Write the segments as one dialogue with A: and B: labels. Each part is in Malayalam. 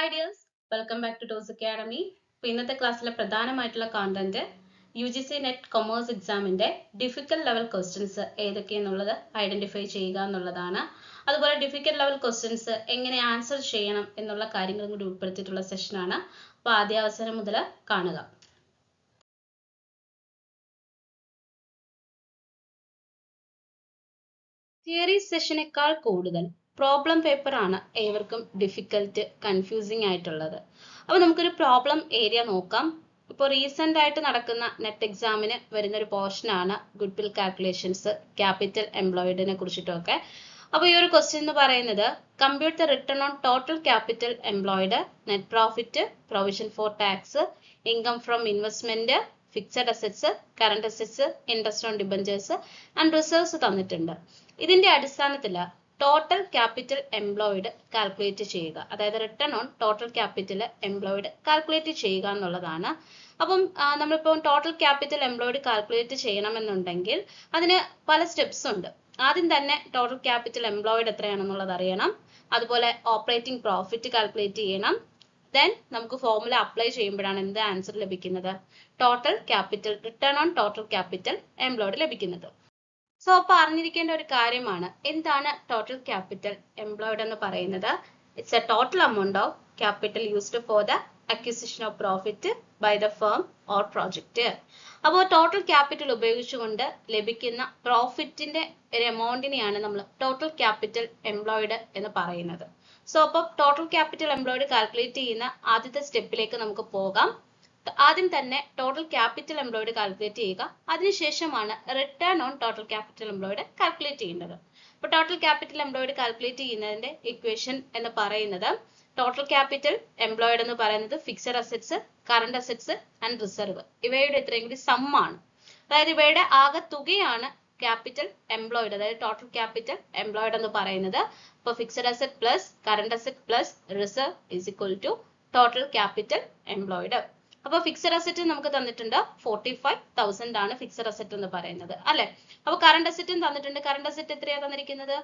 A: Hi dears, welcome back to TOS Academy. ഇന്നത്തെ ക്ലാസ്സിലെ പ്രധാനമായിട്ടുള്ള കണ്ടന്റ് UGC നെറ്റ് കൊമേഴ്സ് എക്സാമിന്റെ ഡിഫിക്കൽട്ട് ലെവൽ ക്വസ്റ്റ്യൻസ് ഏതൊക്കെയെന്നുള്ളത് ഐഡന്റിഫൈ ചെയ്യുക എന്നുള്ളതാണ്. അതുപോലെ ഡിഫിക്കൽട്ട് ലെവൽ ക്വസ്റ്റ്യൻസ് എങ്ങനെ ആൻസർ ചെയ്യണം എന്നുള്ള കാര്യങ്ങളും കൂടി ഉൾപ്പെടുത്തിയിട്ടുള്ള സെഷനാണ്. അപ്പോൾ ആദ്യ അവസരം മുതൽ കാണുക. തിയറി സെഷനേക്കാൾ കൂടുതൽ പ്രോബ്ലം പേപ്പർ ആണ് ഏവർക്കും ഡിഫിക്കൽട്ട് കൺഫ്യൂസിംഗ് ആയിട്ടുള്ളത്. അപ്പോൾ നമുക്കൊരു പ്രോബ്ലം ഏരിയ നോക്കാം. ഇപ്പോൾ റീസെന്റ് ആയിട്ട് നടക്കുന്ന നെറ്റ് എക്സാമിന് വരുന്ന ഒരു പോർഷൻ ആണ് ഗുഡ്വിൽ കാൽക്കുലേഷൻസ്, ക്യാപിറ്റൽ എംപ്ലോയിഡിനെ കുറിച്ചിട്ടൊക്കെ. അപ്പോൾ ഈ ഒരു ക്വസ്റ്റ്യൻ എന്ന് പറയുന്നത് compute the return on total capital employed, net profit, provision for tax, income from investment, fixed assets, current assets, interest on debentures and reserves തന്നിട്ടുണ്ട്. ഇതിന്റെ അടിസ്ഥാനത്തിൽ ടോട്ടൽ ക്യാപിറ്റൽ എംപ്ലോയിഡ് കാൽക്കുലേറ്റ് ചെയ്യുക, അതായത് return on total capital employed calculate ചെയ്യുക എന്നുള്ളതാണ്. അപ്പം നമ്മളിപ്പോൾ ടോട്ടൽ ക്യാപിറ്റൽ എംപ്ലോയിഡ് കാൽക്കുലേറ്റ് ചെയ്യണമെന്നുണ്ടെങ്കിൽ അതിന് പല സ്റ്റെപ്സ് ഉണ്ട്. ആദ്യം തന്നെ ടോട്ടൽ ക്യാപിറ്റൽ എംപ്ലോയിഡ് എത്രയാണെന്നുള്ളത് അറിയണം. അതുപോലെ ഓപ്പറേറ്റിംഗ് പ്രോഫിറ്റ് കാൽക്കുലേറ്റ് ചെയ്യണം. ദെൻ നമുക്ക് ഫോർമുല അപ്ലൈ ചെയ്യുമ്പോഴാണ് എന്ത് ആൻസർ ലഭിക്കുന്നത്? Total capital, return on total capital employed ലഭിക്കുന്നത്. സോ അപ്പോൾ അറിഞ്ഞിരിക്കേണ്ട ഒരു കാര്യമാണ് എന്താണ് ടോട്ടൽ ക്യാപിറ്റൽ എംപ്ലോയിഡ് എന്ന് പറയുന്നത്. It's a total amount of capital used for the acquisition of profit by the firm or project. അപ്പോൾ ടോട്ടൽ ക്യാപിറ്റൽ ഉപയോഗിച്ചുകൊണ്ട് ലഭിക്കുന്ന പ്രോഫിറ്റിന്റെ ഒരു എമൗണ്ടിനെയാണ് നമ്മൾ ടോട്ടൽ ക്യാപിറ്റൽ എംപ്ലോയിഡ് എന്ന് പറയുന്നത്. സോ അപ്പോൾ ടോട്ടൽ ക്യാപിറ്റൽ എംപ്ലോയിഡ് കാൽക്കുലേറ്റ് ചെയ്യുന്ന ആദ്യത്തെ സ്റ്റെപ്പിലേക്ക് നമുക്ക് പോകാം. ആദ്യം തന്നെ ടോട്ടൽ ക്യാപിറ്റൽ എംപ്ലോയിഡ് കാൽക്കുലേറ്റ് ചെയ്യുക, അതിനുശേഷമാണ് return on total capital employed calculate ചെയ്യുന്നത്. അപ്പോൾ ടോട്ടൽ ക്യാപിറ്റൽ എംപ്ലോയിഡ് കാൽക്കുലേറ്റ് ചെയ്യുന്നതിന്റെ ഇക്വേഷൻ എന്ന് പറയുന്നത് ടോട്ടൽ ക്യാപിറ്റൽ എംപ്ലോയിഡ് എന്ന് പറയുന്നത് fixed assets, current assets and reserve ഇവയുടെ ഇത്രയും കൂടി സം ആണ്. അതായത് ഇവയുടെ ആകെ തുകയാണ് ക്യാപിറ്റൽ എംപ്ലോയിഡ്, അതായത് ടോട്ടൽ ക്യാപിറ്റൽ എംപ്ലോയിഡ് എന്ന് പറയുന്നത്. അപ്പോൾ fixed asset plus current asset plus reserve is equal to total capital employed. അപ്പോൾ ഫിക്സഡ് അസറ്റ് നമുക്ക് തന്നിട്ടുണ്ട് 45,000 ആണ് ഫിക്സഡ് അസറ്റ് എന്ന് പറയുന്നത് അല്ലെ. അപ്പോൾ കറണ്ട് അസറ്റും തന്നിട്ടുണ്ട്. കറണ്ട് അസറ്റ് എത്രയാണ് തന്നിരിക്കുന്നത്?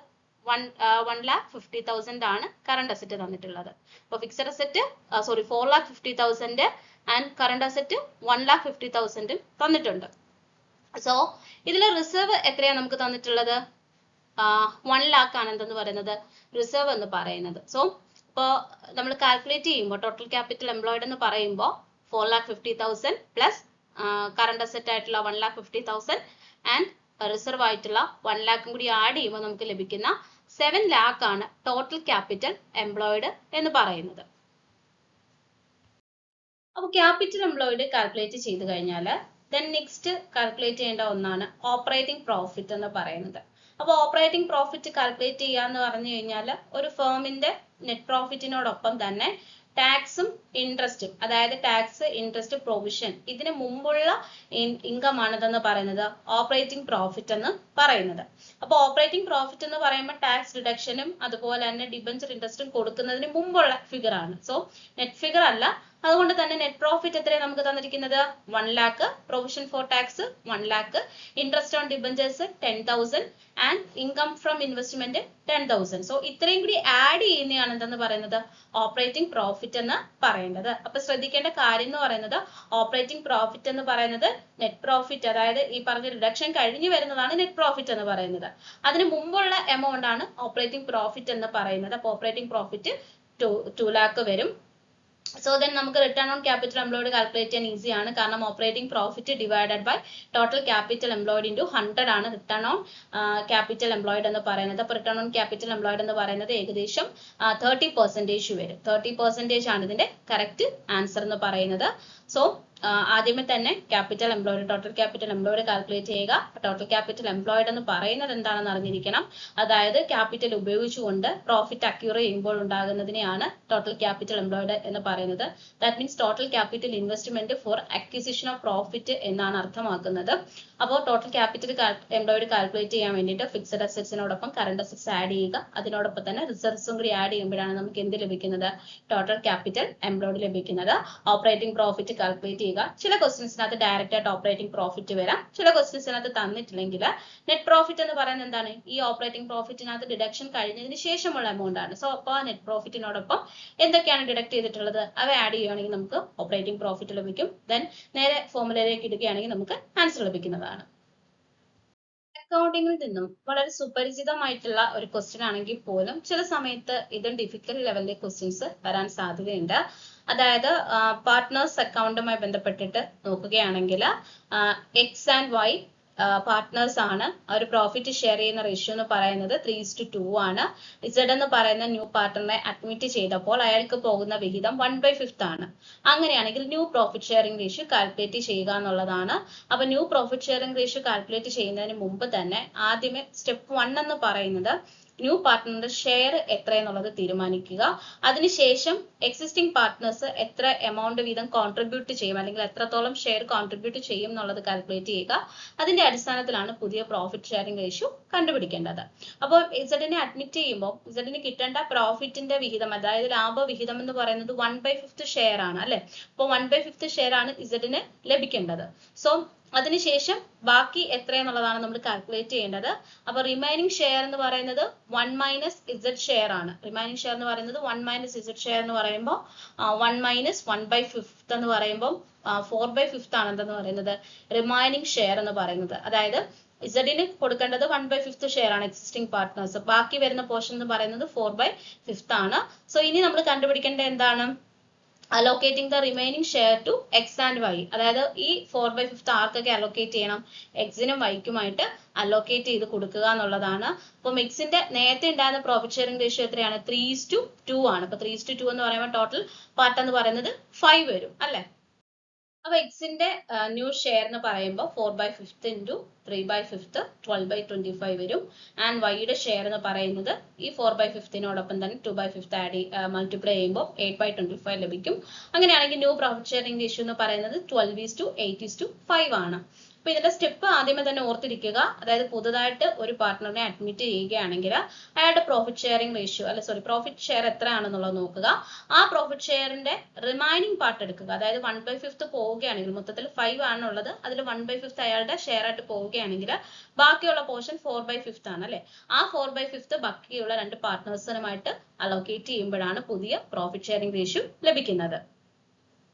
A: 1,50,000 ആണ് കറണ്ട് അസറ്റ് തന്നിട്ടുള്ളത്. അപ്പോൾ fixed asset 4,50,000 and current asset 1,50,000 തന്നിട്ടുണ്ട്. സോ ഇതിൽ റിസർവ് എത്രയാണ് നമുക്ക് തന്നിട്ടുള്ളത്? 1 lakh ആണ് എന്തെന്ന് പറയുന്നത് റിസർവ് എന്ന് പറയുന്നത്. സോ ഇപ്പോൾ നമ്മൾ കാൽക്കുലേറ്റ് ചെയ്യുമ്പോൾ ടോട്ടൽ ക്യാപിറ്റൽ എംപ്ലോയിഡ് എന്ന് പറയുമ്പോൾ 4,50,000 പ്ലസ് കറണ്ട് അസറ്റ് ആയിട്ടുള്ള 1,50,000 ആൻഡ് റിസർവ് ആയിട്ടുള്ള 1 lakh കൂടി ആഡ് ചെയ്യുമ്പോൾ നമുക്ക് ലഭിക്കുന്ന 7 lakh ആണ് ടോട്ടൽ ക്യാപിറ്റൽ എംപ്ലോയിഡ് എന്ന് പറയുന്നത്. അപ്പോൾ ക്യാപിറ്റൽ എംപ്ലോയിഡ് കാൽക്കുലേറ്റ് ചെയ്ത് കഴിഞ്ഞാൽ ദെൻ നെക്സ്റ്റ് കാൽക്കുലേറ്റ് ചെയ്യേണ്ട ഒന്നാണ് ഓപ്പറേറ്റിംഗ് പ്രോഫിറ്റ് എന്ന് പറയുന്നത്. അപ്പോൾ ഓപ്പറേറ്റിംഗ് പ്രോഫിറ്റ് കാൽക്കുലേറ്റ് ചെയ്യുക എന്ന് പറഞ്ഞു കഴിഞ്ഞാൽ ഒരു ഫേമിന്റെ നെറ്റ് പ്രോഫിറ്റിനോടൊപ്പം തന്നെ ടാക്സും ഇൻട്രസ്റ്റും, അതായത് ടാക്സ്, ഇൻട്രസ്റ്റ്, പ്രൊവിഷൻ ഇതിന് മുമ്പുള്ള ഇൻകം ആണിതെന്ന് പറയുന്നത് ഓപ്പറേറ്റിംഗ് പ്രോഫിറ്റ് എന്ന് പറയുന്നത്. അപ്പോൾ ഓപ്പറേറ്റിംഗ് പ്രോഫിറ്റ് എന്ന് പറയുമ്പോൾ ടാക്സ് ഡിഡക്ഷനും അതുപോലെ തന്നെ ഡിബഞ്ചർ ഇൻട്രസ്റ്റും കൊടുക്കുന്നതിന് മുമ്പുള്ള ഫിഗർ ആണ്. സോ നെറ്റ് ഫിഗർ അല്ല. അതുകൊണ്ട് തന്നെ നെറ്റ് പ്രോഫിറ്റ് എത്രയാണ് നമുക്ക് തന്നിരിക്കുന്നത്? 1 lakh, provision for tax 1 lakh, interest on debentures 10,000 and income from investment 10,000. So ഇത്രയും കൂടി ആഡ് ചെയ്യുന്നതാണ് എന്തെന്ന് പറയുന്നത് ഓപ്പറേറ്റിംഗ് പ്രോഫിറ്റ് എന്ന് പറയുന്നത്. അപ്പൊ ശ്രദ്ധിക്കേണ്ട കാര്യം എന്ന് പറയുന്നത് ഓപ്പറേറ്റിംഗ് പ്രോഫിറ്റ് എന്ന് പറയുന്നത് നെറ്റ് പ്രോഫിറ്റ്, അതായത് ഈ പറഞ്ഞ റിഡക്ഷൻ കഴിഞ്ഞു വരുന്നതാണ് നെറ്റ് പ്രോഫിറ്റ് എന്ന് പറയുന്നത്. അതിന് മുമ്പുള്ള എമൗണ്ട് ആണ് ഓപ്പറേറ്റിംഗ് പ്രോഫിറ്റ് എന്ന് പറയുന്നത്. അപ്പൊ ഓപ്പറേറ്റിംഗ് പ്രോഫിറ്റ് 2 lakh വരും. സോ ദെൻ നമുക്ക് return on capital employed calculate ചെയ്യാൻ ഈസി ആണ്. കാരണം operating profit divided by total capital employed into 100 ആണ് റിട്ടേൺ ഓൺ ക്യാപിറ്റൽ എംപ്ലോയിഡ് എന്ന് പറയുന്നത്. അപ്പോൾ റിട്ടേൺ ഓൺ ക്യാപിറ്റൽ എംപ്ലോയിഡ് എന്ന് പറയുന്നത് ഏകദേശം 30% വരും. 30% ആണ് ഇതിന്റെ കറക്റ്റ് ആൻസർ എന്ന് പറയുന്നത്. സോ ആദ്യമേ തന്നെ capital employed, total capital employed calculate ചെയ്യുക. ടോട്ടൽ ക്യാപിറ്റൽ എംപ്ലോയിഡ് എന്ന് പറയുന്നത് എന്താണെന്ന് അറിഞ്ഞിരിക്കണം. അതായത് ക്യാപിറ്റൽ ഉപയോഗിച്ചുകൊണ്ട് പ്രോഫിറ്റ് അക്യൂർ ചെയ്യുമ്പോൾ ഉണ്ടാകുന്നതിനെയാണ് ടോട്ടൽ ക്യാപിറ്റൽ എംപ്ലോയിഡ് എന്ന് പറയുന്നത്. That means total capital investment four acquisition of profit എന്നാണ് അർത്ഥമാക്കുന്നത്. അപ്പോൾ ടോട്ടൽ ക്യാപിറ്റൽ എംപ്ലോയിഡ് കാൽക്കുലേറ്റ് ചെയ്യാൻ വേണ്ടിയിട്ട് ഫിക്സഡ് അസറ്റ്സിനോടൊപ്പം കറണ്ട് അസറ്റ്സ് ആഡ് ചെയ്യുക. അതിനോടൊപ്പം തന്നെ റിസർവ്സും കൂടി ആഡ് ചെയ്യുമ്പോഴാണ് നമുക്ക് എന്ത് ലഭിക്കുന്നത്? ടോട്ടൽ ക്യാപിറ്റൽ എംപ്ലോയിഡ് ലഭിക്കുന്നത്. ഓപ്പറേറ്റിംഗ് പ്രോഫിറ്റ് കാൽക്കുലേറ്റ് ചെയ്യുക. ചില ക്വസ്റ്റ്യൻസിനകത്ത് ഡയറക്റ്റ് ആയിട്ട് ഓപ്പറേറ്റിംഗ് പ്രോഫിറ്റ് വരാം, ചില ക്വസ്റ്റ്യൻസിനകത്ത് തന്നിട്ടില്ലെങ്കിൽ നെറ്റ് പ്രോഫിറ്റ് എന്ന് പറയുന്നത് എന്താണ്, ഈ ഓപ്പറേറ്റിംഗ് പ്രോഫിറ്റിനകത്ത് ഡിഡക്ഷൻ കഴിഞ്ഞതിന് ശേഷമുള്ള എമൗണ്ട് ആണ്. സോ അപ്പോൾ നെറ്റ് പ്രോഫിറ്റിനോടൊപ്പം എന്തൊക്കെയാണ് ഡിഡക്ട് ചെയ്തിട്ടുള്ളത് അവ ആഡ് ചെയ്യുകയാണെങ്കിൽ നമുക്ക് ഓപ്പറേറ്റിംഗ് പ്രോഫിറ്റ് ലഭിക്കും. ദെൻ നേരെ ഫോർമുലയിലേക്ക് ഇടുകയാണെങ്കിൽ നമുക്ക് ആൻസർ ലഭിക്കുന്നതാണ്. അക്കൗണ്ടിങ്ങിൽ നിന്നും വളരെ സുപരിചിതമായിട്ടുള്ള ഒരു ക്വസ്റ്റ്യൻ ആണെങ്കിൽ പോലും ചില സമയത്ത് ഇതും ഡിഫിക്കൽട്ട് ലെവലിലെ ക്വസ്റ്റ്യൻസ് വരാൻ സാധ്യതയുണ്ട്. അതായത് പാർട്ട്നേഴ്സ് അക്കൗണ്ടുമായി ബന്ധപ്പെട്ടിട്ട് നോക്കുകയാണെങ്കിൽ എക്സ് ആൻഡ് വൈ പാർട്ട്നേഴ്സ് ആണ്. ഒരു പ്രോഫിറ്റ് ഷെയർ ചെയ്യുന്ന റേഷ്യോ എന്ന് പറയുന്നത് 3:2 ആണ്. ഇസഡ് എന്ന് പറയുന്ന ന്യൂ പാർട്ട്ണറെ അഡ്മിറ്റ് ചെയ്തപ്പോൾ അയാൾക്ക് പോകുന്ന വിഹിതം 1/5 ആണ്. അങ്ങനെയാണെങ്കിൽ new profit sharing ratio calculate ചെയ്യുക എന്നുള്ളതാണ്. അപ്പൊ new profit sharing ratio calculate ചെയ്യുന്നതിന് മുമ്പ് തന്നെ ആദ്യമേ സ്റ്റെപ്പ് 1 എന്ന് പറയുന്നത് ന്യൂ പാർട്ട്ണറിന്റെ ഷെയർ എത്രയെന്നുള്ളത് തീരുമാനിക്കുക. അതിനുശേഷം എക്സിസ്റ്റിംഗ് പാർട്ട്നേഴ്സ് എത്ര എമൗണ്ട് വീതം കോൺട്രിബ്യൂട്ട് ചെയ്യും അല്ലെങ്കിൽ എത്രത്തോളം ഷെയർ കോൺട്രിബ്യൂട്ട് ചെയ്യും എന്നുള്ളത് കാൽക്കുലേറ്റ് ചെയ്യുക. അതിന്റെ അടിസ്ഥാനത്തിലാണ് പുതിയ പ്രോഫിറ്റ് ഷെയറിംഗ് റേഷ്യോ കണ്ടുപിടിക്കേണ്ടത്. അപ്പോൾ ഇസഡിനെ അഡ്മിറ്റ് ചെയ്യുമ്പോൾ ഇസഡിന് കിട്ടേണ്ട പ്രോഫിറ്റിന്റെ വിഹിതം, അതായത് ലാഭവിഹിതം എന്ന് പറയുന്നത് 1/5 ഷെയർ ആണ് അല്ലെ. അപ്പോൾ 1/5 ഷെയർ ആണ് ഇസഡിന് ലഭിക്കേണ്ടത്. സോ അതിനുശേഷം ബാക്കി എത്രയെന്നുള്ളതാണ് നമ്മൾ കാൽക്കുലേറ്റ് ചെയ്യേണ്ടത്. അപ്പൊ റിമൈനിങ് ഷെയർ എന്ന് പറയുന്നത് 1 മൈനസ് ഇസഡ് ഷെയർ ആണ്. റിമൈനിങ് ഷെയർ എന്ന് പറയുന്നത് 1 മൈനസ് ഇസഡ് ഷെയർ എന്ന് പറയുമ്പോൾ 1 മൈനസ് 1/5 എന്ന് പറയുമ്പോൾ 4/5 ആണ് എന്തെന്ന് പറയുന്നത് റിമൈനിങ് ഷെയർ എന്ന് പറയുന്നത്. അതായത് ഇസഡിന് കൊടുക്കേണ്ടത് 1/5 ഷെയർ ആണ് എക്സിസ്റ്റിംഗ് പാർട്ട്നേഴ്സ്, ബാക്കി വരുന്ന പോർഷൻ എന്ന് പറയുന്നത് 4/5 ആണ്. സോ ഇനി നമ്മൾ കണ്ടുപിടിക്കേണ്ടത് എന്താണ്, allocating the remaining share to X and Y. അതായത് ഈ 4/5 ആർക്കൊക്കെ അലോക്കേറ്റ് ചെയ്യണം, എക്സിനും വൈക്കുമായിട്ട് അലോക്കേറ്റ് ചെയ്ത് കൊടുക്കുക എന്നുള്ളതാണ്. അപ്പം എക്സിന്റെ നേരത്തെ ഉണ്ടായിരുന്ന പ്രോഫിറ്റ് ഷെയറിംഗ് റേഷ്യോ എത്രയാണ്, 3:2 ആണ്. അപ്പൊ 3:2 എന്ന് പറയുമ്പോൾ ടോട്ടൽ പാർട്ട് എന്ന് പറയുന്നത് 5 വരും അല്ലെ. അപ്പൊ എക്സിന്റെ ന്യൂ ഷെയർ എന്ന് പറയുമ്പോൾ 4/5 ഇൻറ്റു 3/5 12/25 വരും. ആൻഡ് വൈയുടെ ഷെയർ എന്ന് പറയുന്നത് ഈ 4/5നോടൊപ്പം തന്നെ 2/5 മൾട്ടിപ്ലൈ ചെയ്യുമ്പോൾ 8/25 ലഭിക്കും. അങ്ങനെയാണെങ്കിൽ ന്യൂ പ്രോഫിറ്റ് ഷെയറിംഗ് റേഷ്യോ എന്ന് പറയുന്നത് 12:8:5 ആണ്. അപ്പൊ ഇതിന്റെ സ്റ്റെപ്പ് ആദ്യമേ തന്നെ ഓർത്തിരിക്കുക. അതായത് പുതുതായിട്ട് ഒരു പാർട്ട്ണറിനെ അഡ്മിറ്റ് ചെയ്യുകയാണെങ്കിൽ അയാളുടെ profit sharing ratio profit share എത്രയാണെന്നുള്ളത് നോക്കുക. ആ പ്രോഫിറ്റ് ഷെയറിന്റെ റിമൈനിങ് പാർട്ട് എടുക്കുക. അതായത് 1/5 പോവുകയാണെങ്കിൽ മൊത്തത്തിൽ 5 ആണുള്ളത്, അതിൽ 1/5 അയാളുടെ ഷെയർ ആയിട്ട് പോവുകയാണെങ്കിൽ ബാക്കിയുള്ള പോർഷൻ 4/5 ആണ് അല്ലെ. ആ 4/5 ബാക്കിയുള്ള രണ്ട് പാർട്ട്നേഴ്സിനുമായിട്ട് അലോക്കേറ്റ് ചെയ്യുമ്പോഴാണ് പുതിയ പ്രോഫിറ്റ് ഷെയറിംഗ് റേഷ്യോ ലഭിക്കുന്നത്.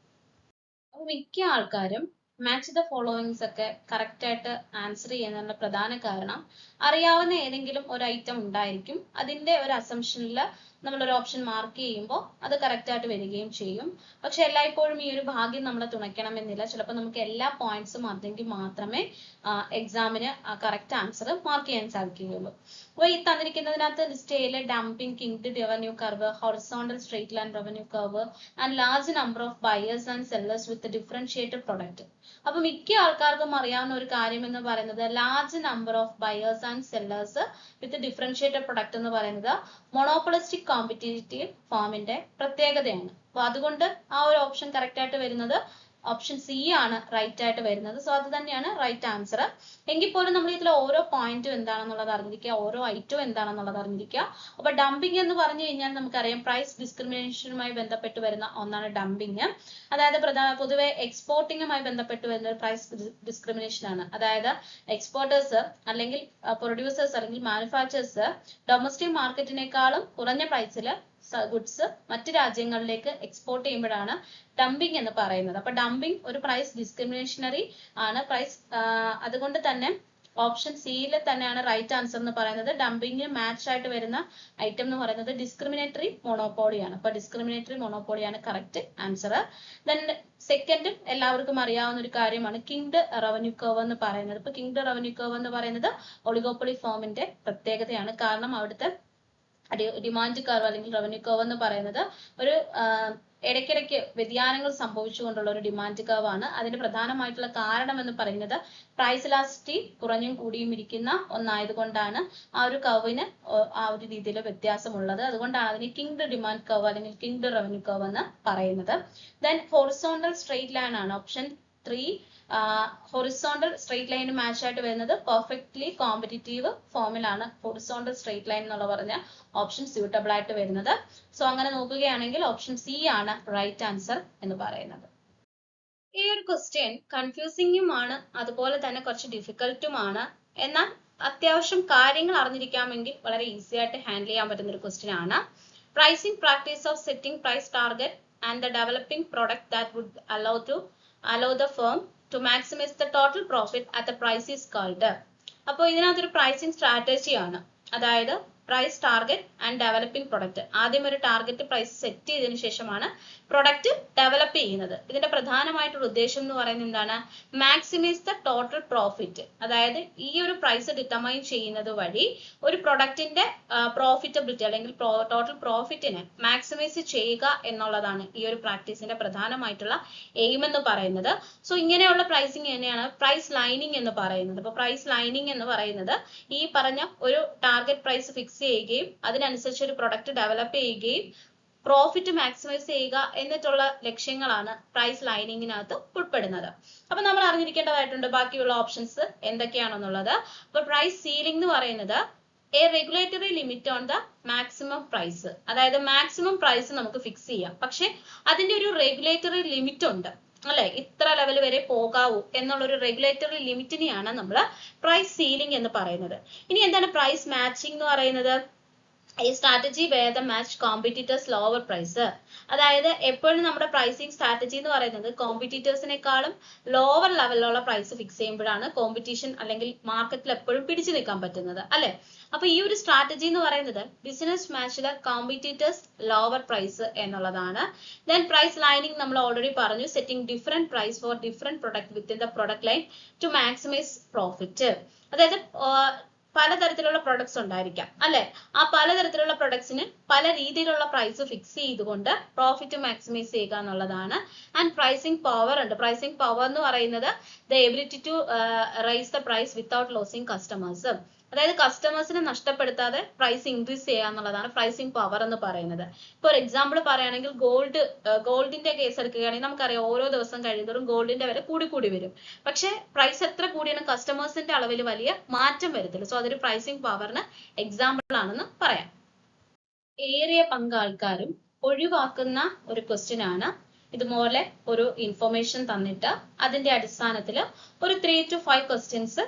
A: അപ്പൊ മിക്ക ആൾക്കാരും മാച്ച് ദ ഫോളോവിങ്സ് ഒക്കെ കറക്റ്റ് ആയിട്ട് ആൻസർ ചെയ്യുന്നതിന്റെ പ്രധാന കാരണം അറിയാവുന്ന ഏതെങ്കിലും ഒരു ഐറ്റം ഉണ്ടായിരിക്കും. അതിന്റെ ഒരു അസംഷനിൽ നമ്മളൊരു ഓപ്ഷൻ മാർക്ക് ചെയ്യുമ്പോൾ അത് കറക്റ്റ് ആയിട്ട് വരികയും ചെയ്യും. പക്ഷെ എല്ലായ്പ്പോഴും ഈ ഒരു ഭാഗ്യം നമ്മളെ തുണയ്ക്കണമെന്നില്ല. ചിലപ്പോൾ നമുക്ക് എല്ലാ പോയിന്റ്സും അറിഞ്ഞെങ്കിൽ മാത്രമേ എക്സാമിന് കറക്റ്റ് ആൻസർ മാർക്ക് ചെയ്യാൻ സാധിക്കുകയുള്ളൂ. അപ്പോൾ ഈ തന്നിരിക്കുന്നതിനകത്ത് ലിസ്റ്റ് ചെയ്യലെ dumping, kinked revenue curve, horizontal straight line revenue curve and large number of buyers and sellers with differentiated product. അപ്പൊ മിക്ക ആൾക്കാർക്കും അറിയാവുന്ന ഒരു കാര്യം എന്ന് പറയുന്നത് large number of buyers and sellers with differentiated product എന്ന് പറയുന്നത് മൊണോപ്പൊളിസ്റ്റിക് കോമ്പറ്റീറ്റീവ് ഫാമിന്റെ പ്രത്യേകതയാണ്. അപ്പൊ അതുകൊണ്ട് ആ ഒരു ഓപ്ഷൻ കറക്റ്റ് ആയിട്ട് വരുന്നത് ഓപ്ഷൻ സി ആണ് റൈറ്റ് ആയിട്ട് വരുന്നത്. സോ അത് തന്നെയാണ് റൈറ്റ് ആൻസർ. എങ്കിൽ പോലും നമ്മൾ ഇതിൽ ഓരോ പോയിന്റും എന്താണെന്നുള്ളത് അറിഞ്ഞിരിക്കുക, ഓരോ ഐറ്റവും എന്താണെന്നുള്ളത് അറിഞ്ഞിരിക്കുക. അപ്പൊ ഡംപിംഗ് എന്ന് പറഞ്ഞു കഴിഞ്ഞാൽ നമുക്കറിയാം പ്രൈസ് ഡിസ്ക്രിമിനേഷനുമായി ബന്ധപ്പെട്ട് വരുന്ന ഒന്നാണ് ഡംപിംഗ്. അതായത് പൊതുവെ എക്സ്പോർട്ടിങ്ങുമായി ബന്ധപ്പെട്ട് വരുന്ന ഒരു പ്രൈസ് ഡിസ്ക്രിമിനേഷൻ ആണ്. അതായത് എക്സ്പോർട്ടേഴ്സ് അല്ലെങ്കിൽ പ്രൊഡ്യൂസേഴ്സ് അല്ലെങ്കിൽ മാനുഫാക്ചേഴ്സ് ഡൊമസ്റ്റിക് മാർക്കറ്റിനേക്കാളും കുറഞ്ഞ പ്രൈസിൽ ഗുഡ്സ് മറ്റ് രാജ്യങ്ങളിലേക്ക് എക്സ്പോർട്ട് ചെയ്യുമ്പോഴാണ് ഡംപിംഗ് എന്ന് പറയുന്നത്. അപ്പൊ ഡംപിംഗ് ഒരു പ്രൈസ് ഡിസ്ക്രിമിനേഷനറി ആണ്. അതുകൊണ്ട് തന്നെ ഓപ്ഷൻ സിയിൽ തന്നെയാണ് റൈറ്റ് ആൻസർ എന്ന് പറയുന്നത്. ഡംപിംഗ് മാച്ച് ആയിട്ട് വരുന്ന ഐറ്റം എന്ന് പറയുന്നത് ഡിസ്ക്രിമിനേറ്ററി മൊണോപോളിയാണ്. അപ്പൊ ഡിസ്ക്രിമിനേറ്ററി മൊണോപോളിയാണ് കറക്റ്റ് ആൻസർ. ദെൻ സെക്കൻഡ് എല്ലാവർക്കും അറിയാവുന്ന ഒരു കാര്യമാണ് കിങ്ഡ് റവന്യൂ കർവ് എന്ന് പറയുന്നത്. ഇപ്പൊ കിങ്ഡ് റവന്യൂ കർവ് എന്ന് പറയുന്നത് ഒളിഗോപ്പൊളി ഫേമിന്റെ പ്രത്യേകതയാണ്. കാരണം അവിടുത്തെ ഡിമാൻഡ് കർവ് അല്ലെങ്കിൽ റവന്യൂ കർവ് എന്ന് പറയുന്നത് ഒരു ഇടയ്ക്കിടയ്ക്ക് വ്യതിയാനങ്ങൾ സംഭവിച്ചുകൊണ്ടുള്ള ഒരു ഡിമാൻഡ് കർവ് ആണ്. അതിന്റെ പ്രധാനമായിട്ടുള്ള കാരണം എന്ന് പറയുന്നത് പ്രൈസ് ഇലാസ്റ്റിറ്റി കുറഞ്ഞും കൂടിയും ഇരിക്കുന്ന ഒന്നായതുകൊണ്ടാണ് ആ ഒരു കർവിന് ആ ഒരു രീതിയിൽ വ്യത്യാസമുള്ളത്. അതുകൊണ്ടാണ് അതിന് കിങ്ഡ് ഡിമാൻഡ് കർവ് അല്ലെങ്കിൽ കിങ്ഡ് റവന്യൂ കർവ് എന്ന് പറയുന്നത്. ദെൻ ഹൊറിസോണ്ടൽ സ്ട്രെയിറ്റ് ലൈൻ ആണ് option 3. Horizontal straight line match ആയിട്ട് വരുന്നത് പെർഫെക്റ്റ്ലി കോമ്പറ്റീറ്റീവ് ഫോമിലാണ് ഹൊറിസോണ്ടൽ സ്ട്രെയിറ്റ് ലൈൻ എന്നുള്ള പറഞ്ഞ ഓപ്ഷൻ സ്യൂട്ടബിൾ ആയിട്ട് വരുന്നത്. സോ അങ്ങനെ നോക്കുകയാണെങ്കിൽ ഓപ്ഷൻ സി ആണ് റൈറ്റ് ആൻസർ എന്ന് പറയുന്നത്. ഈ ഒരു ക്വസ്റ്റ്യൻ കൺഫ്യൂസിംഗുമാണ്, അതുപോലെ തന്നെ കുറച്ച് ഡിഫിക്കൽട്ടുമാണ്. എന്നാൽ അത്യാവശ്യം കാര്യങ്ങൾ അറിഞ്ഞിരിക്കാമെങ്കിൽ വളരെ ഈസി ആയിട്ട് ഹാൻഡിൽ ചെയ്യാൻ പറ്റുന്ന ഒരു ക്വസ്റ്റ്യൻ ആണ്. Pricing practice of setting price target and the developing product that would allow the firm to maximize the total profit at the price is called. അപ്പോൾ ഇതിനകത്തൊരു പ്രൈസിംഗ് സ്ട്രാറ്റജി ആണ്, അതായത് price target and developing product. ആദ്യം ഒരു ടാർഗറ്റ് പ്രൈസ് സെറ്റ് ചെയ്തതിനു ശേഷമാണ് പ്രൊഡക്റ്റ് ഡെവലപ്പ് ചെയ്യുന്നത്. ഇതിന്റെ പ്രധാനമായിട്ടുള്ള ഉദ്ദേശം എന്ന് പറയുന്നത് എന്താണ്? Maximise the total profit. അതായത് ഈ ഒരു പ്രൈസ് ഡിറ്റർമൈൻ ചെയ്യുന്നത് വഴി ഒരു പ്രൊഡക്റ്റിന്റെ പ്രോഫിറ്റബിലിറ്റി അല്ലെങ്കിൽ ടോട്ടൽ പ്രോഫിറ്റിനെ മാക്സിമൈസ് ചെയ്യുക എന്നുള്ളതാണ് ഈ ഒരു പ്രാക്ടീസിന്റെ പ്രധാനമായിട്ടുള്ള എയിം എന്ന് പറയുന്നത്. സോ ഇങ്ങനെയുള്ള പ്രൈസിംഗ് തന്നെയാണ് പ്രൈസ് ലൈനിങ് എന്ന് പറയുന്നത്. അപ്പോൾ പ്രൈസ് ലൈനിങ് എന്ന് പറയുന്നത് ഈ പറഞ്ഞ ഒരു ടാർഗറ്റ് പ്രൈസ് ഫിക്സ് ചെയ്യുകയും അതിനനുസരിച്ച് ഒരു പ്രൊഡക്റ്റ് ഡെവലപ്പ് ചെയ്യുകയും പ്രോഫിറ്റ് മാക്സിമൈസ് ചെയ്യുക എന്നിട്ടുള്ള ലക്ഷ്യങ്ങളാണ് പ്രൈസ് ലൈനിങ്ങിനകത്ത് ഉൾപ്പെടുന്നത്. അപ്പൊ നമ്മൾ അറിഞ്ഞിരിക്കേണ്ടതായിട്ടുണ്ട് ബാക്കിയുള്ള ഓപ്ഷൻസ് എന്തൊക്കെയാണെന്നുള്ളത്. അപ്പൊ പ്രൈസ് സീലിംഗ് എന്ന് പറയുന്നത് a regulatory limit on the maximum price. അതായത് മാക്സിമം പ്രൈസ് നമുക്ക് ഫിക്സ് ചെയ്യാം, പക്ഷെ അതിന്റെ ഒരു റെഗുലേറ്ററി ലിമിറ്റ് ഉണ്ട് അല്ലെ, ഇത്ര ലെവൽ വരെ പോകാവൂ എന്നുള്ള ഒരു റെഗുലേറ്ററി ലിമിറ്റിനെയാണ് നമ്മൾ പ്രൈസ് സീലിംഗ് എന്ന് പറയുന്നത്. ഇനി എന്താണ് പ്രൈസ് മാച്ചിങ് എന്ന് പറയുന്നത്? ഈ strategy where the match competitors lower price. അതായത് എപ്പോഴും നമ്മുടെ പ്രൈസിംഗ് സ്ട്രാറ്റജി എന്ന് പറയുന്നത് കോമ്പറ്റീറ്റേഴ്സിനേക്കാളും ലോവർ ലെവലിലുള്ള പ്രൈസ് ഫിക്സ് ചെയ്യുമ്പോഴാണ് കോമ്പറ്റീഷൻ അല്ലെങ്കിൽ മാർക്കറ്റിൽ എപ്പോഴും പിടിച്ചു നിൽക്കാൻ പറ്റുന്നത് അല്ലെ. അപ്പൊ ഈ ഒരു സ്ട്രാറ്റജി എന്ന് പറയുന്നത് business match the competitors lower price എന്നുള്ളതാണ്. ദെൻ പ്രൈസ് ലൈനിങ് നമ്മൾ ഓൾറെഡി പറഞ്ഞു, setting different price for different product within the product line to maximise profit. അതായത് പലതരത്തിലുള്ള പ്രൊഡക്ട്സ് ഉണ്ടായിരിക്കാം അല്ലെ, ആ പലതരത്തിലുള്ള പ്രൊഡക്ട്സിന് പല രീതിയിലുള്ള പ്രൈസ് ഫിക്സ് ചെയ്തുകൊണ്ട് പ്രോഫിറ്റ് മാക്സിമൈസ് ചെയ്യുക എന്നുള്ളതാണ്. ആൻഡ് പ്രൈസിംഗ് പവർ ഉണ്ട്. പ്രൈസിംഗ് പവർ എന്ന് പറയുന്നത് the ability to raise the price without losing customers. അതായത് കസ്റ്റമേഴ്സിനെ നഷ്ടപ്പെടുത്താതെ പ്രൈസ് ഇൻക്രീസ് ചെയ്യുക എന്നുള്ളതാണ് പ്രൈസിംഗ് പവർ എന്ന് പറയുന്നത്. ഇപ്പൊ ഒരു എക്സാമ്പിൾ പറയുകയാണെങ്കിൽ ഗോൾഡിന്റെ കേസ് എടുക്കുകയാണെങ്കിൽ നമുക്കറിയാം ഓരോ ദിവസം കഴിയുന്നതും ഗോൾഡിന്റെ വില കൂടി വരും. പക്ഷെ പ്രൈസ് എത്ര കൂടിയാണ് കസ്റ്റമേഴ്സിന്റെ അളവിൽ വലിയ മാറ്റം വരത്തില്ല. സോ അതൊരു പ്രൈസിംഗ് പവറിന് എക്സാമ്പിൾ ആണെന്ന് പറയാം. ഏറിയ പങ്കാൾക്കാരും ഒഴിവാക്കുന്ന ഒരു ക്വസ്റ്റ്യൻ ആണ്. ഇതുപോലെ ഒരു ഇൻഫർമേഷൻ തന്നിട്ട് അതിന്റെ അടിസ്ഥാനത്തിൽ ഒരു 3 to 5 ക്വസ്റ്റ്യൻസ്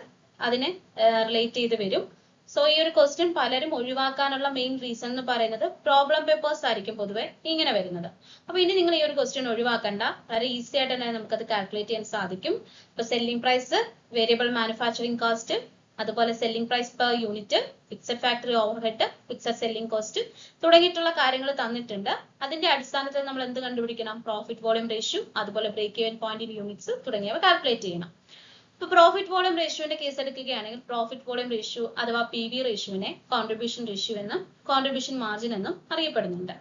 A: അതിനെ റിലേറ്റ് ചെയ്ത് വരും. സോ ഈ ഒരു ക്വസ്റ്റ്യൻ പലരും ഒഴിവാക്കാനുള്ള മെയിൻ റീസൺ എന്ന് പറയുന്നത് പ്രോബ്ലം പേപ്പേഴ്സ് ആയിരിക്കും പൊതുവെ ഇങ്ങനെ വരുന്നത്. അപ്പൊ ഇനി നിങ്ങൾ ഈ ഒരു ക്വസ്റ്റ്യൻ ഒഴിവാക്കണ്ട, വളരെ ഈസി ആയിട്ട് തന്നെ നമുക്കത് കാൽക്കുലേറ്റ് ചെയ്യാൻ സാധിക്കും. ഇപ്പൊ selling price, variable manufacturing cost, അതുപോലെ selling price per unit, fixed factory overhead, fixed selling cost തുടങ്ങിയിട്ടുള്ള കാര്യങ്ങൾ തന്നിട്ടുണ്ട്. അതിന്റെ അടിസ്ഥാനത്തിൽ നമ്മൾ എന്ത് കണ്ടുപിടിക്കണം? പ്രോഫിറ്റ് വോളിയം റേഷ്യോ, അതുപോലെ break even point in units തുടങ്ങിയവ കാൽക്കുലേറ്റ് ചെയ്യണം. ഇപ്പൊ പ്രോഫിറ്റ് വോളിയം റേഷ്യോന്റെ കേസ് എടുക്കുകയാണെങ്കിൽ പ്രോഫിറ്റ് വോളിയം റേഷ്യോ അഥവാ PV റേഷ്യോനെ കോൺട്രിബ്യൂഷൻ റേഷ്യോ എന്നും കോൺട്രിബ്യൂഷൻ മാർജിൻ എന്നും അറിയപ്പെടുന്നുണ്ട്.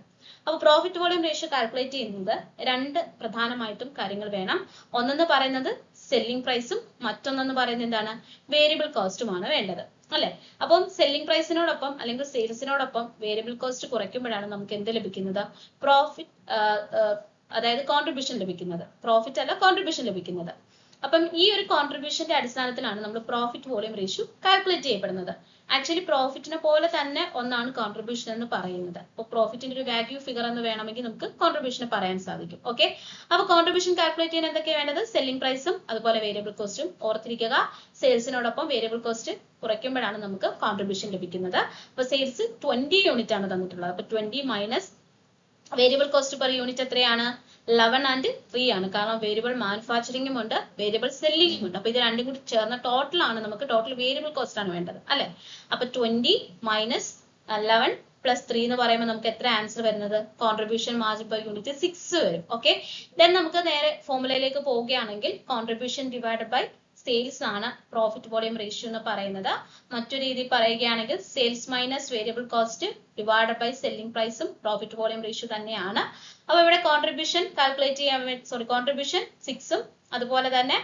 A: അപ്പൊ പ്രോഫിറ്റ് വോളിയം റേഷ്യോ കാൽക്കുലേറ്റ് ചെയ്യുന്നത് 2 പ്രധാനമായിട്ടും കാര്യങ്ങൾ വേണം. ഒന്നെന്ന് പറയുന്നത് സെല്ലിംഗ് പ്രൈസും, മറ്റൊന്നെന്ന് പറയുന്നത് എന്താണ്? വേരിയബിൾ കോസ്റ്റുമാണ് വേണ്ടത് അല്ലെ. അപ്പം സെല്ലിംഗ് പ്രൈസിനോടൊപ്പം അല്ലെങ്കിൽ സെയിൽസിനോടൊപ്പം വേരിയബിൾ കോസ്റ്റ് കുറയ്ക്കുമ്പോഴാണ് നമുക്ക് എന്ത് ലഭിക്കുന്നത്? പ്രോഫിറ്റ്, അതായത് കോൺട്രിബ്യൂഷൻ ലഭിക്കുന്നത്. പ്രോഫിറ്റ് അല്ല, കോൺട്രിബ്യൂഷൻ ലഭിക്കുന്നത്. അപ്പം ഈ ഒരു കോൺട്രിബ്യൂഷന്റെ അടിസ്ഥാനത്തിലാണ് നമ്മൾ പ്രോഫിറ്റ് വോളിയം റേഷ്യോ കാൽക്കുലേറ്റ് ചെയ്യപ്പെടുന്നത്. ആക്ച്വലി പ്രോഫിറ്റിനെ പോലെ തന്നെ ഒന്നാണ് കോൺട്രിബ്യൂഷൻ എന്ന് പറയുന്നത്. അപ്പോൾ പ്രോഫിറ്റിന്റെ ഒരു വാല്യൂ ഫിഗർ എന്ന് വേണമെങ്കിൽ നമുക്ക് കോൺട്രിബ്യൂഷനെ പറയാൻ സാധിക്കും. ഓക്കെ, അപ്പൊ കോൺട്രിബ്യൂഷൻ കാൽക്കുലേറ്റ് ചെയ്യാൻ എന്തൊക്കെയാണ് വേണ്ടത്? സെല്ലിംഗ് പ്രൈസും അതുപോലെ വേരിയബിൾ കോസ്റ്റും. ഓർത്തിരിക്കുക, സെയിൽസിനോടൊപ്പം വേരിയബിൾ കോസ്റ്റ് കുറയ്ക്കുമ്പോഴാണ് നമുക്ക് കോൺട്രിബ്യൂഷൻ ലഭിക്കുന്നത്. അപ്പൊ സെയിൽസ് 20 യൂണിറ്റ് ആണ് തന്നിട്ടുള്ളത്. അപ്പൊ 20 minus variable cost per unit എത്രയാണ്? 11 and 3 ആണ്. കാരണം വേരിയബിൾ മാനുഫാക്ചറിംഗും ഉണ്ട്, വേരിയബിൾ സെല്ലിംഗും ഉണ്ട്. അപ്പൊ ഇത് രണ്ടും കൂടി ചേർന്ന ടോട്ടൽ ആണ്, നമുക്ക് ടോട്ടൽ വേരിയബിൾ കോസ്റ്റ് ആണ് വേണ്ടത് അല്ലെ. അപ്പൊ 20 മൈനസ് 11 പ്ലസ് 3 എന്ന് പറയുമ്പോൾ നമുക്ക് എത്ര ആൻസർ വരുന്നത്? കോൺട്രിബ്യൂഷൻ മാർജിൻ പെർ യൂണിറ്റ് 6 വരും. ഓക്കെ, ദെൻ നമുക്ക് നേരെ ഫോർമുലയിലേക്ക് പോവുകയാണെങ്കിൽ കോൺട്രിബ്യൂഷൻ ഡിവൈഡഡ് ബൈ സെയിൽസ് ആണ് പ്രോഫിറ്റ് വോളിയം റേഷ്യോ എന്ന് പറയുന്നത്. മറ്റൊരു രീതി പറയുകയാണെങ്കിൽ sales minus variable cost divided by selling പ്രൈസും പ്രോഫിറ്റ് വോളിയം റേഷ്യോ തന്നെയാണ്. അപ്പൊ ഇവിടെ കോൺട്രിബ്യൂഷൻ കാൽക്കുലേറ്റ് ചെയ്യാൻ കോൺട്രിബ്യൂഷൻ 6ഉം അതുപോലെ തന്നെ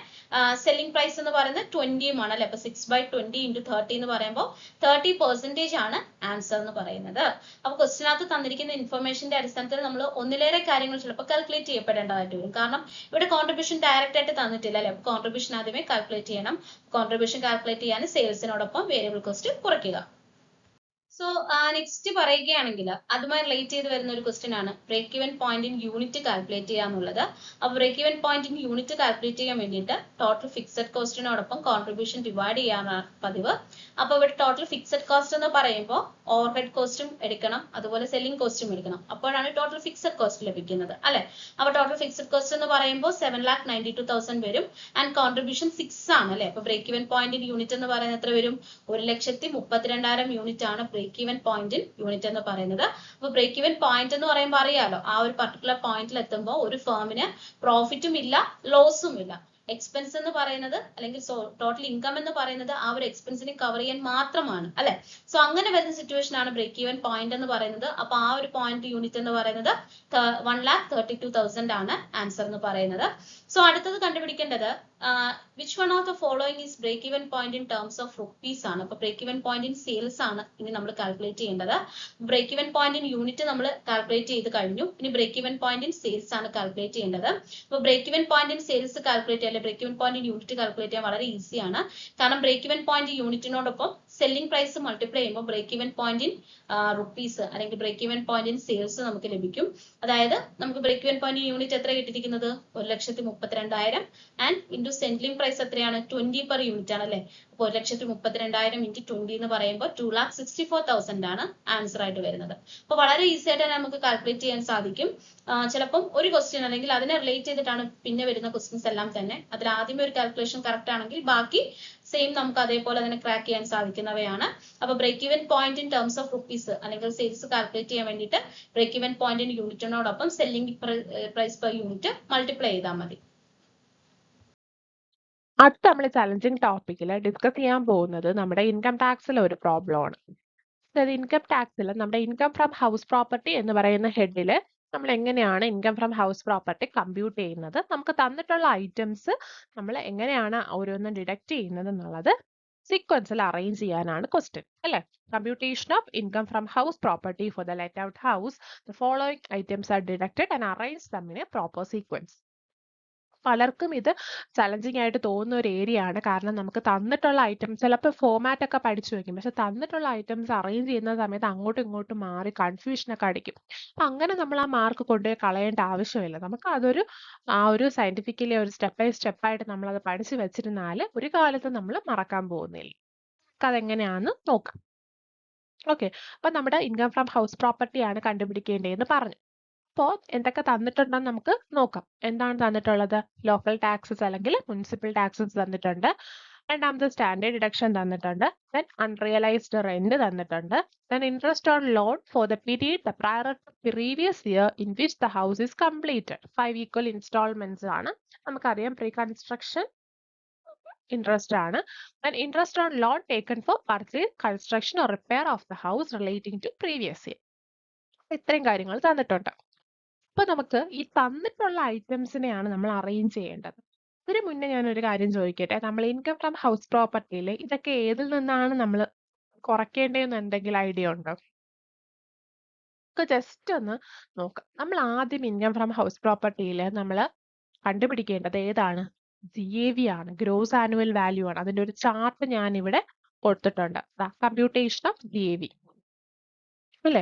A: സെല്ലിംഗ് പ്രൈസ് എന്ന് പറയുന്നത് 20ഉം ആണ് അല്ലെ. അപ്പൊ 6/20 × 30 എന്ന് പറയുമ്പോൾ 30% ആണ് ആൻസർ എന്ന് പറയുന്നത്. അപ്പൊ ക്വസ്റ്റിനകത്ത് തന്നിരിക്കുന്ന ഇൻഫർമേഷന്റെ അടിസ്ഥാനത്തിൽ നമ്മൾ ഒന്നിലേറെ കാര്യങ്ങൾ ചിലപ്പോൾ കാൽക്കുലേറ്റ് ചെയ്യപ്പെടേണ്ടതായിട്ട് വരും. കാരണം ഇവിടെ കോൺട്രിബ്യൂഷൻ ഡയറക്റ്റ് ആയിട്ട് തന്നിട്ടില്ല അല്ലെ. അപ്പൊ കോൺട്രിബ്യൂഷൻ ആദ്യമേ കാൽക്കുലേറ്റ് ചെയ്യണം. കോൺട്രിബ്യൂഷൻ കാൽക്കുലേറ്റ് ചെയ്യാൻ സെയിൽസിനോടൊപ്പം വേരിയബിൾ കോസ്റ്റ് കുറയ്ക്കുക. സോ നെക്സ്റ്റ് പറയുകയാണെങ്കിൽ അതുമായി റിലേറ്റ് ചെയ്ത് വരുന്ന ഒരു ക്വസ്റ്റ്യൻ ആണ് break even point in unit calculate ചെയ്യുക എന്നുള്ളത്. അപ്പോൾ break even point in unit calculate ചെയ്യാൻ വേണ്ടിയിട്ട് ടോട്ടൽ ഫിക്സഡ് കോസ്റ്റിനോടൊപ്പം കോൺട്രിബ്യൂഷൻ ഡിവൈഡ് ചെയ്യാനാണ് പതിവ്. അപ്പോൾ ഇവിടെ ടോട്ടൽ ഫിക്സഡ് കോസ്റ്റ് എന്ന് പറയുമ്പോൾ ഓവർഹെഡ് കോസ്റ്റും എടുക്കണം, അതുപോലെ സെല്ലിംഗ് കോസ്റ്റും എടുക്കണം. അപ്പോഴാണ് ടോട്ടൽ ഫിക്സഡ് കോസ്റ്റ് ലഭിക്കുന്നത് അല്ലെ. അപ്പോൾ ടോട്ടൽ ഫിക്സഡ് കോസ്റ്റ് എന്ന് പറയുമ്പോൾ 7,92,000 വരും. ആൻഡ് കോൺട്രിബ്യൂഷൻ 6 ആണ് അല്ലെ. അപ്പോൾ break even point in unit എന്ന് പറയുന്നത് എത്ര വരും? 1,32,000 യൂണിറ്റ് ആണ് ബ്രേക്ക് ഈവൻ പോയിന്റ് യൂണിറ്റ് എന്ന് പറയുന്നത്. അപ്പൊ ബ്രേക്ക് ഈവൻ പോയിന്റ് എന്ന് പറയുമ്പോൾ അറിയാലോ, ആ ഒരു പർട്ടിക്കുലർ പോയിന്റിൽ എത്തുമ്പോൾ ഒരു ഫേമിന് പ്രോഫിറ്റും ഇല്ല ലോസും ഇല്ല. എക്സ്പെൻസ് എന്ന് പറയുന്നത് അല്ലെങ്കിൽ ടോട്ടൽ ഇൻകം എന്ന് പറയുന്നത് ആ ഒരു എക്സ്പെൻസിനെ കവർ ചെയ്യാൻ മാത്രമാണ് അല്ലെ. സോ അങ്ങനെ വരുന്ന സിറ്റുവേഷൻ ആണ് ബ്രേക്ക് ഈവൻ പോയിന്റ് എന്ന് പറയുന്നത്. അപ്പൊ ആ ഒരു പോയിന്റ് യൂണിറ്റ് എന്ന് പറയുന്നത് 1,32,000 ആണ് ആൻസർ എന്ന് പറയുന്നത്. സോ അടുത്തത് കണ്ടുപിടിക്കേണ്ടത് which one of the following is break even point in terms of rupees ആണ്. അപ്പൊ break even point in sales ആണ് ഇനി നമ്മൾ കാൽക്കുലേറ്റ് ചെയ്യേണ്ടത്. break even point in unit നമ്മൾ കാൽക്കുലേറ്റ് ചെയ്ത് കഴിഞ്ഞു. ഇനി break even point in sales ആണ് കാൽക്കുലേറ്റ് ചെയ്യേണ്ടത്. അപ്പൊ break even point in sales calculate ചെയ്യാൻ, break even point in unit calculate ചെയ്യാൻ വളരെ ഈസി ആണ്. കാരണം break even point യൂണിറ്റിനോടൊപ്പം സെല്ലിംഗ് പ്രൈസ് മൾട്ടിപ്ലൈ ചെയ്യുമ്പോൾ break even point in rupees അല്ലെങ്കിൽ break even point in sales നമുക്ക് ലഭിക്കും. അതായത് നമുക്ക് break even point in unit എത്ര കിട്ടിയിരിക്കുന്നത്? 1,32,000 ആൻഡ് ഇൻറ്റു സെല്ലിംഗ് പ്രൈസ് എത്രയാണ്? 20 പെർ യൂണിറ്റ് ആണ് അല്ലെ. അപ്പോൾ 1,32,000 ഇൻറ്റു 20 എന്ന് പറയുമ്പോൾ 2,64,000 ആണ് ആൻസർ ആയിട്ട് വരുന്നത്. അപ്പോൾ വളരെ ഈസി ആയിട്ട് നമുക്ക് കാൽക്കുലേറ്റ് ചെയ്യാൻ സാധിക്കും. ചിലപ്പം ഒരു ക്വസ്റ്റ്യൻ അല്ലെങ്കിൽ അതിനെ റിലേറ്റ് ചെയ്തിട്ടാണ് പിന്നെ വരുന്ന ക്വസ്റ്റ്യൻസ് എല്ലാം തന്നെ. അതിൽ ആദ്യമേ ഒരു കാൽക്കുലേഷൻ കറക്റ്റ് ആണെങ്കിൽ ബാക്കി സെയിം നമുക്ക് അതേപോലെ തന്നെ ക്രാക്ക് ചെയ്യാൻ സാധിക്കുന്നവയാണ്. അപ്പൊ break even point in terms of rupees അല്ലെങ്കിൽ സെയിൽസ് കാൽക്കുലേറ്റ് ചെയ്യാൻ വേണ്ടിയിട്ട് ബ്രേക്ക് ഈവൻ പോയിന്റ് ഇൻ യൂണിറ്റിനോടൊപ്പം selling price per unit multiply ചെയ്താൽ മതി.
B: അടുത്ത നമ്മൾ ചലഞ്ചിങ് ടോപ്പിക്കിൽ ഡിസ്കസ് ചെയ്യാൻ പോകുന്നത് നമ്മുടെ ഇൻകം ടാക്സിലെ ഒരു പ്രോബ്ലം ആണ്. അതായത് ഇൻകം ടാക്സിൽ നമ്മുടെ ഇൻകം ഫ്രം ഹൗസ് പ്രോപ്പർട്ടി എന്ന് പറയുന്ന ഹെഡിൽ നമ്മൾ എങ്ങനെയാണ് income from house property compute ചെയ്യുന്നത്, നമുക്ക് തന്നിട്ടുള്ള ഐറ്റംസ് നമ്മൾ എങ്ങനെയാണ് ഓരോന്നും ഡിഡക്ട് ചെയ്യുന്നത് എന്നുള്ളത് സീക്വൻസിൽ അറേഞ്ച് ചെയ്യാനാണ് ക്വസ്റ്റ്യൻ അല്ലേ. Computation of income from house property for the let out house, the following items are deducted and arrange them in A proper sequence. പലർക്കും ഇത് ചലഞ്ചിങ് ആയിട്ട് തോന്നുന്ന ഒരു ഏരിയ ആണ്. കാരണം നമുക്ക് തന്നിട്ടുള്ള ഐറ്റംസ് ചിലപ്പോൾ ഫോമാറ്റ് ഒക്കെ പഠിച്ചു വെക്കും, പക്ഷെ തന്നിട്ടുള്ള ഐറ്റംസ് അറേഞ്ച് ചെയ്യുന്ന സമയത്ത് അങ്ങോട്ടും ഇങ്ങോട്ടും മാറി കൺഫ്യൂഷനൊക്കെ അടിക്കും. അപ്പം അങ്ങനെ നമ്മൾ ആ മാർക്ക് കൊണ്ടുപോയി കളയേണ്ട ആവശ്യമില്ല. നമുക്ക് അതൊരു ആ ഒരു സയന്റിഫിക്കലി ഒരു സ്റ്റെപ്പ് ബൈ സ്റ്റെപ്പായിട്ട് നമ്മളത് പഠിച്ചു വെച്ചിരുന്നാൽ ഒരു കാലത്ത് നമ്മൾ മറക്കാൻ പോകുന്നില്ല. അതെങ്ങനെയാണെന്ന് നോക്കാം. ഓക്കെ, അപ്പൊ നമ്മുടെ ഇൻകം ഫ്രം ഹൗസ് പ്രോപ്പർട്ടി ആണ് കണ്ടുപിടിക്കേണ്ടതെന്ന് പറഞ്ഞു. അപ്പോൾ എന്തൊക്കെ തന്നിട്ടുണ്ടെന്ന് നമുക്ക് നോക്കാം. എന്താണ് തന്നിട്ടുള്ളത്? ലോക്കൽ ടാക്സസ് അല്ലെങ്കിൽ മുനിസിപ്പൽ ടാക്സസ് തന്നിട്ടുണ്ട്. രണ്ടാമത് സ്റ്റാൻഡേർഡ് ഡിഡക്ഷൻ തന്നിട്ടുണ്ട്. ദെൻ അൺറിയലൈസ്ഡ് റെന്റ് തന്നിട്ടുണ്ട്. Then interest on loan for the period the prior previous year in which the house is completed. 5 equal instalments ആണ്. നമുക്കറിയാം പ്രീ കൺസ്ട്രക്ഷൻ ഇൻട്രസ്റ്റ് ആണ്. And interest on loan taken for purchase, construction or repair of the house relating to previous year. ഇത്രയും കാര്യങ്ങൾ തന്നിട്ടുണ്ട്. അപ്പൊ നമുക്ക് ഈ തന്നിട്ടുള്ള ഐറ്റംസിനെയാണ് നമ്മൾ അറേഞ്ച് ചെയ്യേണ്ടത്. ഇതിന് മുന്നേ ഞാൻ ഒരു കാര്യം ചോദിക്കട്ടെ, നമ്മൾ ഇൻകം ഫ്രം ഹൗസ് പ്രോപ്പർട്ടിയിൽ ഇതൊക്കെ ഏതിൽ നിന്നാണ് നമ്മൾ കുറയ്ക്കേണ്ടതെന്ന് എന്തെങ്കിലും ഐഡിയ ഉണ്ടോ? ജസ്റ്റ് ഒന്ന് നോക്കാം. നമ്മൾ ആദ്യം ഇൻകം ഫ്രം ഹൗസ് പ്രോപ്പർട്ടിയിൽ നമ്മൾ കണ്ടുപിടിക്കേണ്ടത് ഏതാണ്? GAV ആണ്, ഗ്രോസ് ആനുവൽ വാല്യൂ ആണ്. അതിന്റെ ഒരു ചാർട്ട് ഞാൻ ഇവിടെ കൊടുത്തിട്ടുണ്ട്. കമ്പ്യൂട്ടേഷൻ ഓഫ് GAV അല്ലേ.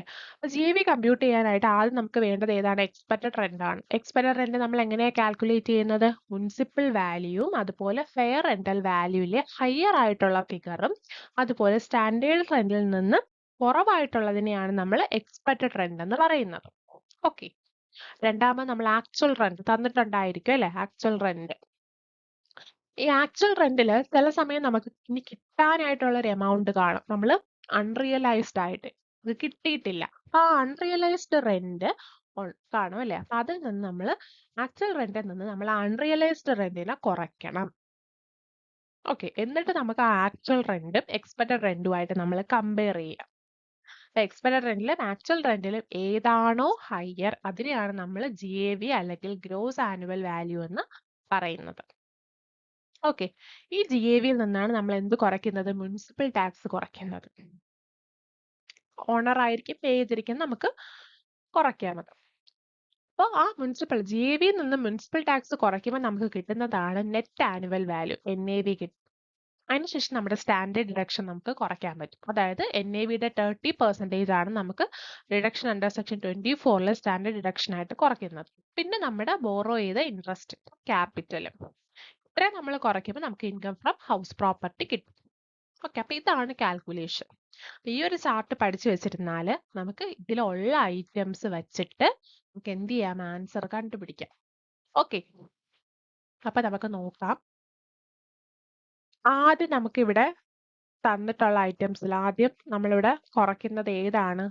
B: GAV കമ്പ്യൂട്ട് ചെയ്യാനായിട്ട് ആദ്യം നമുക്ക് വേണ്ടത് ഏതാണ്? എക്സ്പെക്റ്റഡ് റെന്റ് ആണ്. എക്സ്പെക്റ്റഡ് റെന്റ് നമ്മൾ എങ്ങനെയാണ് കാൽക്കുലേറ്റ് ചെയ്യുന്നത്? മുനിസിപ്പൽ വാല്യൂവും അതുപോലെ ഫെയർ റെന്റൽ വാല്യൂവിലെ ഹയർ ആയിട്ടുള്ള ഫിഗറും അതുപോലെ സ്റ്റാൻഡേർഡ് റെന്റിൽ നിന്ന് കുറവായിട്ടുള്ളതിനെയാണ് നമ്മൾ എക്സ്പെക്റ്റഡ് റെന്റ് എന്ന് പറയുന്നത്. ഓക്കെ, രണ്ടാമത് നമ്മൾ ആക്ച്വൽ റെന്റ് തന്നിട്ടുണ്ടായിരിക്കും അല്ലെ. ആക്ച്വൽ റെന്റ്, ഈ ആക്ച്വൽ റെന്റിൽ ചില സമയം നമുക്ക് ഇനി കിട്ടാനായിട്ടുള്ള ഒരു എമൗണ്ട് കാണും, നമ്മൾ അൺറിയലൈസ്ഡ് ആയിട്ട് ഇത് കിട്ടിയിട്ടില്ല. ആ അൺറിയലൈസ്ഡ് റെന്റ് കാണും അല്ലെ. അപ്പൊ അതിൽ നിന്ന് നമ്മൾ ആക്ച്വൽ റെന്റിൽ നിന്ന് നമ്മൾ അൺറിയലൈസ്ഡ് റെന്റിനെ കുറയ്ക്കണം. ഓക്കെ, എന്നിട്ട് നമുക്ക് ആ ആക്ച്വൽ റെന്റും എക്സ്പെക്റ്റഡ് റെന്റുമായിട്ട് നമ്മൾ കമ്പയർ ചെയ്യാം. എക്സ്പെക്റ്റഡ് റെന്റിലും ആക്ച്വൽ റെന്റിലും ഏതാണോ ഹയർ അതിനെയാണ് നമ്മൾ GAV അല്ലെങ്കിൽ ഗ്രോസ് ആനുവൽ വാല്യൂ എന്ന് പറയുന്നത്. ഓക്കെ, ഈ GAVയിൽ നിന്നാണ് നമ്മൾ എന്ത് കുറയ്ക്കുന്നത്? മുനിസിപ്പൽ ടാക്സ് കുറയ്ക്കുന്നത്. ഓണർ ആയിരിക്കും പേ ചെയ്തിരിക്കുന്നത്, നമുക്ക് കുറയ്ക്കാമത്. അപ്പോൾ ആ മുനിസിപ്പൽ GAVയിൽ നിന്ന് മുനിസിപ്പൽ ടാക്സ് കുറയ്ക്കുമ്പോൾ നമുക്ക് കിട്ടുന്നതാണ് നെറ്റ് ആനുവൽ വാല്യൂ, NAV കിട്ടും. അതിനുശേഷം നമ്മുടെ സ്റ്റാൻഡേർഡ് ഡിഡക്ഷൻ നമുക്ക് കുറയ്ക്കാൻ പറ്റും. അതായത് NAVയുടെ 30% ആണ് നമുക്ക് reduction under section 24 standard deduction ആയിട്ട് കുറയ്ക്കുന്നത്. പിന്നെ നമ്മുടെ ബോറോ ചെയ്ത ഇൻട്രസ്റ്റ് ക്യാപിറ്റലും ഇത്രയും നമ്മൾ കുറയ്ക്കുമ്പോൾ നമുക്ക് ഇൻകം ഫ്രം ഹൗസ് പ്രോപ്പർട്ടി കിട്ടും. ഓക്കെ, അപ്പൊ ഇതാണ് കാൽക്കുലേഷൻ. ഈ ഒരു ചാർട്ട് പഠിച്ചു വെച്ചിരുന്നാൽ നമുക്ക് ഇതിലുള്ള ഐറ്റംസ് വെച്ചിട്ട് നമുക്ക് എന്ത് ചെയ്യാം, ആൻസർ കണ്ടുപിടിക്കാം. ഓക്കെ, അപ്പൊ നമുക്ക് നോക്കാം. ആദ്യം നമുക്കിവിടെ തന്നിട്ടുള്ള ഐറ്റംസിൽ ആദ്യം നമ്മളിവിടെ കുറയ്ക്കുന്നത് ഏതാണ്?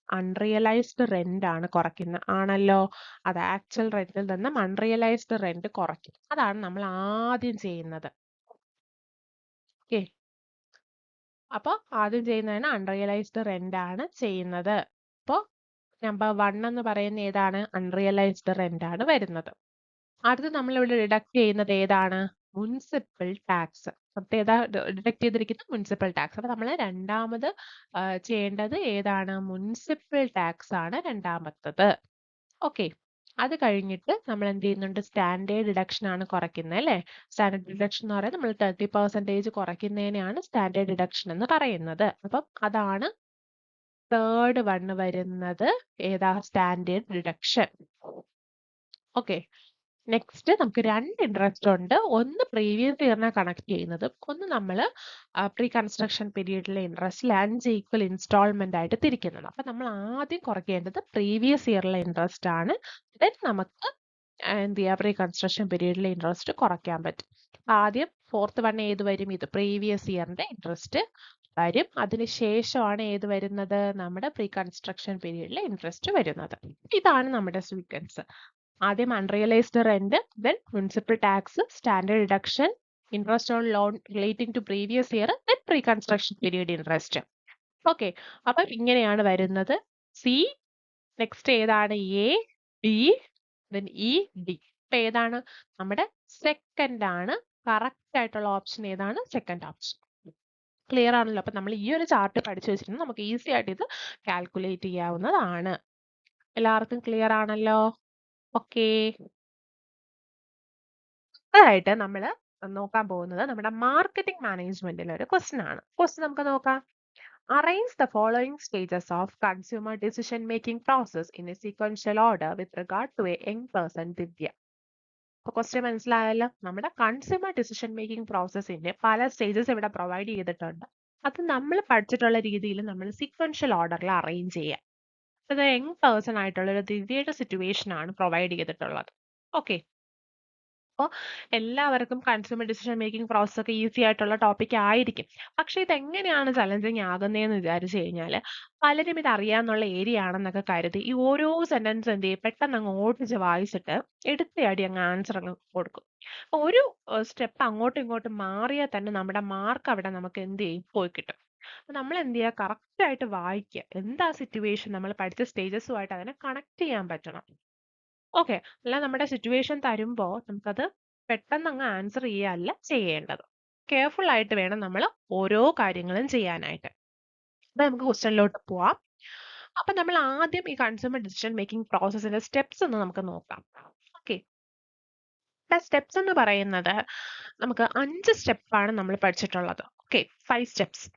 B: അൺറിയലൈസ്ഡ് റെന്റ് ആണ് കുറയ്ക്കുന്നത്, ആണല്ലോ. അത് ആക്ച്വൽ റെന്റിൽ നിന്നും അൺറിയലൈസ്ഡ് റെന്റ് കുറയ്ക്കും. അതാണ് നമ്മൾ ആദ്യം ചെയ്യുന്നത്. ഓക്കെ, അപ്പോൾ ആദ്യം ചെയ്യുന്നതാണ് അൺറിയലൈസ്ഡ് റെന്റ് ആണ് ചെയ്യുന്നത്. അപ്പോൾ നമ്പർ 1 എന്ന് പറയുന്ന ഏതാണ്? അൺറിയലൈസ്ഡ് റെന്റ് ആണ് വരുന്നത്. അടുത്ത് നമ്മളിവിടെ ഡിഡക്ട് ചെയ്യുന്നത് ഏതാണ്? Municipal tax. ഏതാ ഡിഡക്ട് ചെയ്തിരിക്കുന്നത്? Municipal tax. അപ്പൊ നമ്മൾ രണ്ടാമത് ചെയ്യേണ്ടത് ഏതാണ്? മുനിസിപ്പൽ ടാക്സ് ആണ് രണ്ടാമത്തത്. ഓക്കെ, അത് കഴിഞ്ഞിട്ട് നമ്മൾ എന്ത് ചെയ്യുന്നുണ്ട്? സ്റ്റാൻഡേർഡ് ഡിഡക്ഷൻ ആണ് കുറയ്ക്കുന്നത്, അല്ലേ? സ്റ്റാൻഡേർഡ് ഡിഡക്ഷൻ എന്ന് പറയുന്നത് നമ്മൾ 30% കുറയ്ക്കുന്നതിനെയാണ് സ്റ്റാൻഡേർഡ് ഡിഡക്ഷൻ എന്ന് പറയുന്നത്. അപ്പം അതാണ് തേർഡ് വൺ വരുന്നത്. ഏതാ? Standard deduction. ഓക്കെ, നെക്സ്റ്റ് നമുക്ക് രണ്ട് ഇൻട്രസ്റ്റ് ഉണ്ട്. ഒന്ന് പ്രീവിയസ് ഇയറിനെ കണക്ട് ചെയ്യുന്നതും ഒന്ന് നമ്മൾ പ്രീ കൺസ്ട്രക്ഷൻ പീരീഡിലെ ഇൻട്രസ്റ്റിൽ 5 ഈക്വൽ ഇൻസ്റ്റാൾമെന്റ് ആയിട്ട് തിരിക്കുന്നത്. അപ്പൊ നമ്മൾ ആദ്യം കുറയ്ക്കേണ്ടത് പ്രീവിയസ് ഇയറിലെ ഇൻട്രസ്റ്റ് ആണ്. ദെൻ നമുക്ക് എന്ത് ചെയ്യാം? പ്രീ കൺസ്ട്രക്ഷൻ പീരീഡിലെ ഇൻട്രസ്റ്റ് കുറയ്ക്കാൻ പറ്റും. ആദ്യം ഫോർത്ത് വൺ ഏത് വരും? ഇത് പ്രീവിയസ് ഇയറിന്റെ ഇൻട്രസ്റ്റ് വരും. അതിനുശേഷമാണ് ഏത് വരുന്നത്? നമ്മുടെ പ്രീ കൺസ്ട്രക്ഷൻ പീരീഡിലെ ഇൻട്രസ്റ്റ് വരുന്നത്. ഇതാണ് നമ്മുടെ സീക്വൻസ്. ആദ്യം unrealised rent, then municipal tax, standard deduction, interest on loan relating to previous year, then pre construction period interest. Okay, അപ്പൊ ഇങ്ങനെയാണ് വരുന്നത്. സി, നെക്സ്റ്റ് ഏതാണ്? A, B, then E, D. ഇപ്പൊ ഏതാണ്? നമ്മുടെ സെക്കൻഡ് ആണ് കറക്റ്റ് ആയിട്ടുള്ള ഓപ്ഷൻ. ഏതാണ്? Second option. ക്ലിയർ ആണല്ലോ? അപ്പൊ നമ്മൾ ഈ ഒരു ചാർട്ട് പഠിച്ചു വെച്ചിട്ടുണ്ടെങ്കിൽ നമുക്ക് ഈസി ആയിട്ട് ഇത് കാൽക്കുലേറ്റ് ചെയ്യാവുന്നതാണ്. എല്ലാവർക്കും ക്ലിയർ ആണല്ലോ? ഓക്കെ, അടുത്തതായിട്ട് നമ്മൾ നോക്കാൻ പോകുന്നത് നമ്മുടെ മാർക്കറ്റിംഗ് മാനേജ്മെന്റിലെ ഒരു ക്വസ്റ്റ്യൻ ആണ്. ക്വസ്റ്റ്യൻ നമുക്ക് നോക്കാം. Arrange the following stages of consumer decision making process in a sequential order with regard to a young person, Divya. അപ്പൊ ക്വസ്റ്റ്യൻ മനസ്സിലായല്ലോ. നമ്മുടെ കൺസ്യൂമർ ഡിസിഷൻ മേക്കിംഗ് പ്രോസസ്സിന്റെ പല സ്റ്റേജസ് ഇവിടെ പ്രൊവൈഡ് ചെയ്തിട്ടുണ്ട്. അത് നമ്മൾ പഠിച്ചിട്ടുള്ള രീതിയിൽ നമ്മൾ സീക്വൻഷ്യൽ ഓർഡറിൽ അറേഞ്ച് ചെയ്യാം. ഇത് യങ് പേഴ്സൺ ആയിട്ടുള്ള ഒരു ദിവ്യയുടെ സിറ്റുവേഷൻ ആണ് പ്രൊവൈഡ് ചെയ്തിട്ടുള്ളത്. ഓക്കെ, അപ്പോൾ എല്ലാവർക്കും കൺസ്യൂമർ ഡിസിഷൻ മേക്കിംഗ് പ്രോസസ് ഒക്കെ ഈസി ആയിട്ടുള്ള ടോപ്പിക് ആയിരിക്കും. പക്ഷെ ഇതെങ്ങനെയാണ് ചലഞ്ചിങ് ആകുന്നതെന്ന് വിചാരിച്ചു കഴിഞ്ഞാൽ പലരും ഇത് അറിയാന്നുള്ള ഏരിയ ആണെന്നൊക്കെ കരുതി ഈ ഓരോ സെന്റൻസ് എന്ത് ചെയ്യും, പെട്ടെന്ന് അങ്ങ് ഓടിച്ച് വായിച്ചിട്ട് എടുത്തയാടി അങ്ങ് ആൻസർ അങ്ങ് കൊടുക്കും. അപ്പൊ ഒരു സ്റ്റെപ്പ് അങ്ങോട്ടും ഇങ്ങോട്ടും മാറിയാൽ തന്നെ നമ്മുടെ മാർക്ക് അവിടെ നമുക്ക് എന്ത് ചെയ്യും? പോയി കിട്ടും. അപ്പൊ നമ്മൾ എന്ത് ചെയ്യുക? കറക്റ്റ് ആയിട്ട് വായിക്കുക. എന്താ സിറ്റുവേഷൻ, നമ്മൾ പഠിച്ച സ്റ്റേജസുമായിട്ട് അതിനെ കണക്ട് ചെയ്യാൻ പറ്റണം. ഓക്കെ, അല്ല നമ്മുടെ സിറ്റുവേഷൻ തരുമ്പോൾ നമുക്കത് പെട്ടെന്ന് അങ്ങ് ആൻസർ ചെയ്യുകയല്ല ചെയ്യേണ്ടത്. കെയർഫുൾ ആയിട്ട് വേണം നമ്മൾ ഓരോ കാര്യങ്ങളും ചെയ്യാനായിട്ട്. അപ്പൊ നമുക്ക് ക്വസ്റ്റ്യനിലോട്ട് പോവാം. അപ്പൊ നമ്മൾ ആദ്യം ഈ കൺസ്യൂമർ ഡിസിഷൻ മേക്കിംഗ് പ്രോസസ്സിന്റെ സ്റ്റെപ്സ് ഒന്ന് നമുക്ക് നോക്കാം. ഓക്കെ, സ്റ്റെപ്സ് എന്ന് പറയുന്നത് നമുക്ക് 5 സ്റ്റെപ്പാണ് നമ്മൾ പഠിച്ചിട്ടുള്ളത്. Okay, 5 steps.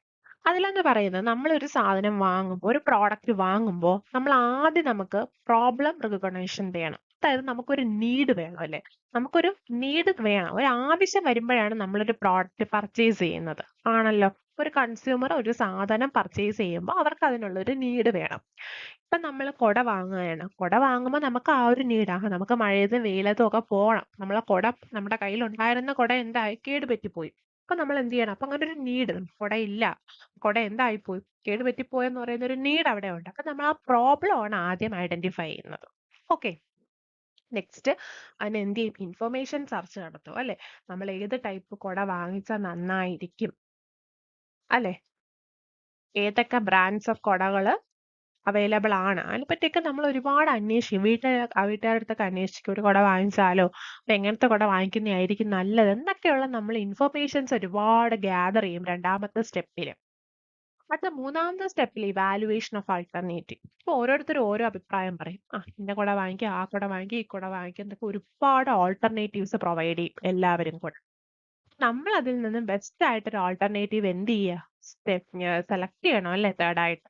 B: അതിലെന്ന് പറയുന്നത് നമ്മളൊരു സാധനം വാങ്ങുമ്പോൾ, ഒരു പ്രോഡക്റ്റ് വാങ്ങുമ്പോൾ നമ്മൾ ആദ്യം നമുക്ക് പ്രോബ്ലം റിക്കഗ്നൈഷൻ വേണം. അതായത് നമുക്കൊരു നീഡ് വേണം, അല്ലെ? നമുക്കൊരു നീഡ് വേണം, ഒരു ആവശ്യം വരുമ്പോഴാണ് നമ്മളൊരു പ്രോഡക്റ്റ് പർച്ചേസ് ചെയ്യുന്നത്, ആണല്ലോ. ഒരു കൺസ്യൂമർ ഒരു സാധനം പർച്ചേസ് ചെയ്യുമ്പോൾ അവർക്ക് അതിനുള്ളൊരു നീഡ് വേണം. ഇപ്പൊ നമ്മൾ കുട വാങ്ങുകയാണ്. കുട വാങ്ങുമ്പോൾ നമുക്ക് ആ ഒരു നീഡാണ്, നമുക്ക് മഴയത്തും വെയിലത്തും ഒക്കെ പോകണം. നമ്മളെ കുട, നമ്മുടെ കയ്യിൽ ഉണ്ടായിരുന്ന കുട എന്തായി? കേടുപറ്റിപ്പോയി. അപ്പൊ നമ്മൾ എന്ത് ചെയ്യണം? അപ്പൊ അങ്ങനെ ഒരു നീഡ്, കുട ഇല്ല, കുട എന്തായിപ്പോയി? കേടുപറ്റിപ്പോയെന്ന് പറയുന്ന ഒരു നീഡ് അവിടെ ഉണ്ട്. അപ്പൊ നമ്മൾ ആ പ്രോബ്ലം ആണ് ആദ്യം ഐഡന്റിഫൈ ചെയ്യുന്നത്. ഓക്കെ, നെക്സ്റ്റ് അതിന് എന്ത് ചെയ്യും? ഇൻഫർമേഷൻ സെർച്ച് നടത്തും, അല്ലെ? നമ്മൾ ഏത് ടൈപ്പ് കുട വാങ്ങിച്ചാൽ നന്നായിരിക്കും, അല്ലെ? ഏതൊക്കെ ബ്രാൻഡ്സ് ഓഫ് കുടകൾ അവൈലബിൾ ആണ്, അതിനെപ്പറ്റിയൊക്കെ നമ്മൾ ഒരുപാട് അന്വേഷിക്കും. വീട്ടുകാരുടെ അടുത്തൊക്കെ അന്വേഷിക്കും, ഒരു കുട വാങ്ങിച്ചാലോ, അപ്പൊ എങ്ങനത്തെ കുട വാങ്ങിക്കുന്നതായിരിക്കും നല്ലത് എന്നൊക്കെയുള്ള നമ്മൾ ഇൻഫർമേഷൻസ് ഒരുപാട് ഗ്യാദർ ചെയ്യും രണ്ടാമത്തെ സ്റ്റെപ്പിൽ. അടുത്ത മൂന്നാമത്തെ സ്റ്റെപ്പിൽ ഇവാലുവേഷൻ ഓഫ് ആൾട്ടർനേറ്റീവ്. ഇപ്പൊ ഓരോരുത്തരും ഓരോ അഭിപ്രായം പറയും. ഇന്ന കുട വാങ്ങിക്കുക, ആ കുട വാങ്ങിക്കുക, ഈ കുട വാങ്ങിക്കുക എന്നൊക്കെ ഒരുപാട് ഓൾട്ടർനേറ്റീവ്സ് പ്രൊവൈഡ് ചെയ്യും എല്ലാവരും കൂടെ. നമ്മൾ അതിൽ നിന്ന് ബെസ്റ്റ് ആയിട്ടൊരു ആൾട്ടർനേറ്റീവ് എന്ത് ചെയ്യുക, സെലക്ട് ചെയ്യണം അല്ലേ, തേർഡ് ആയിട്ട്.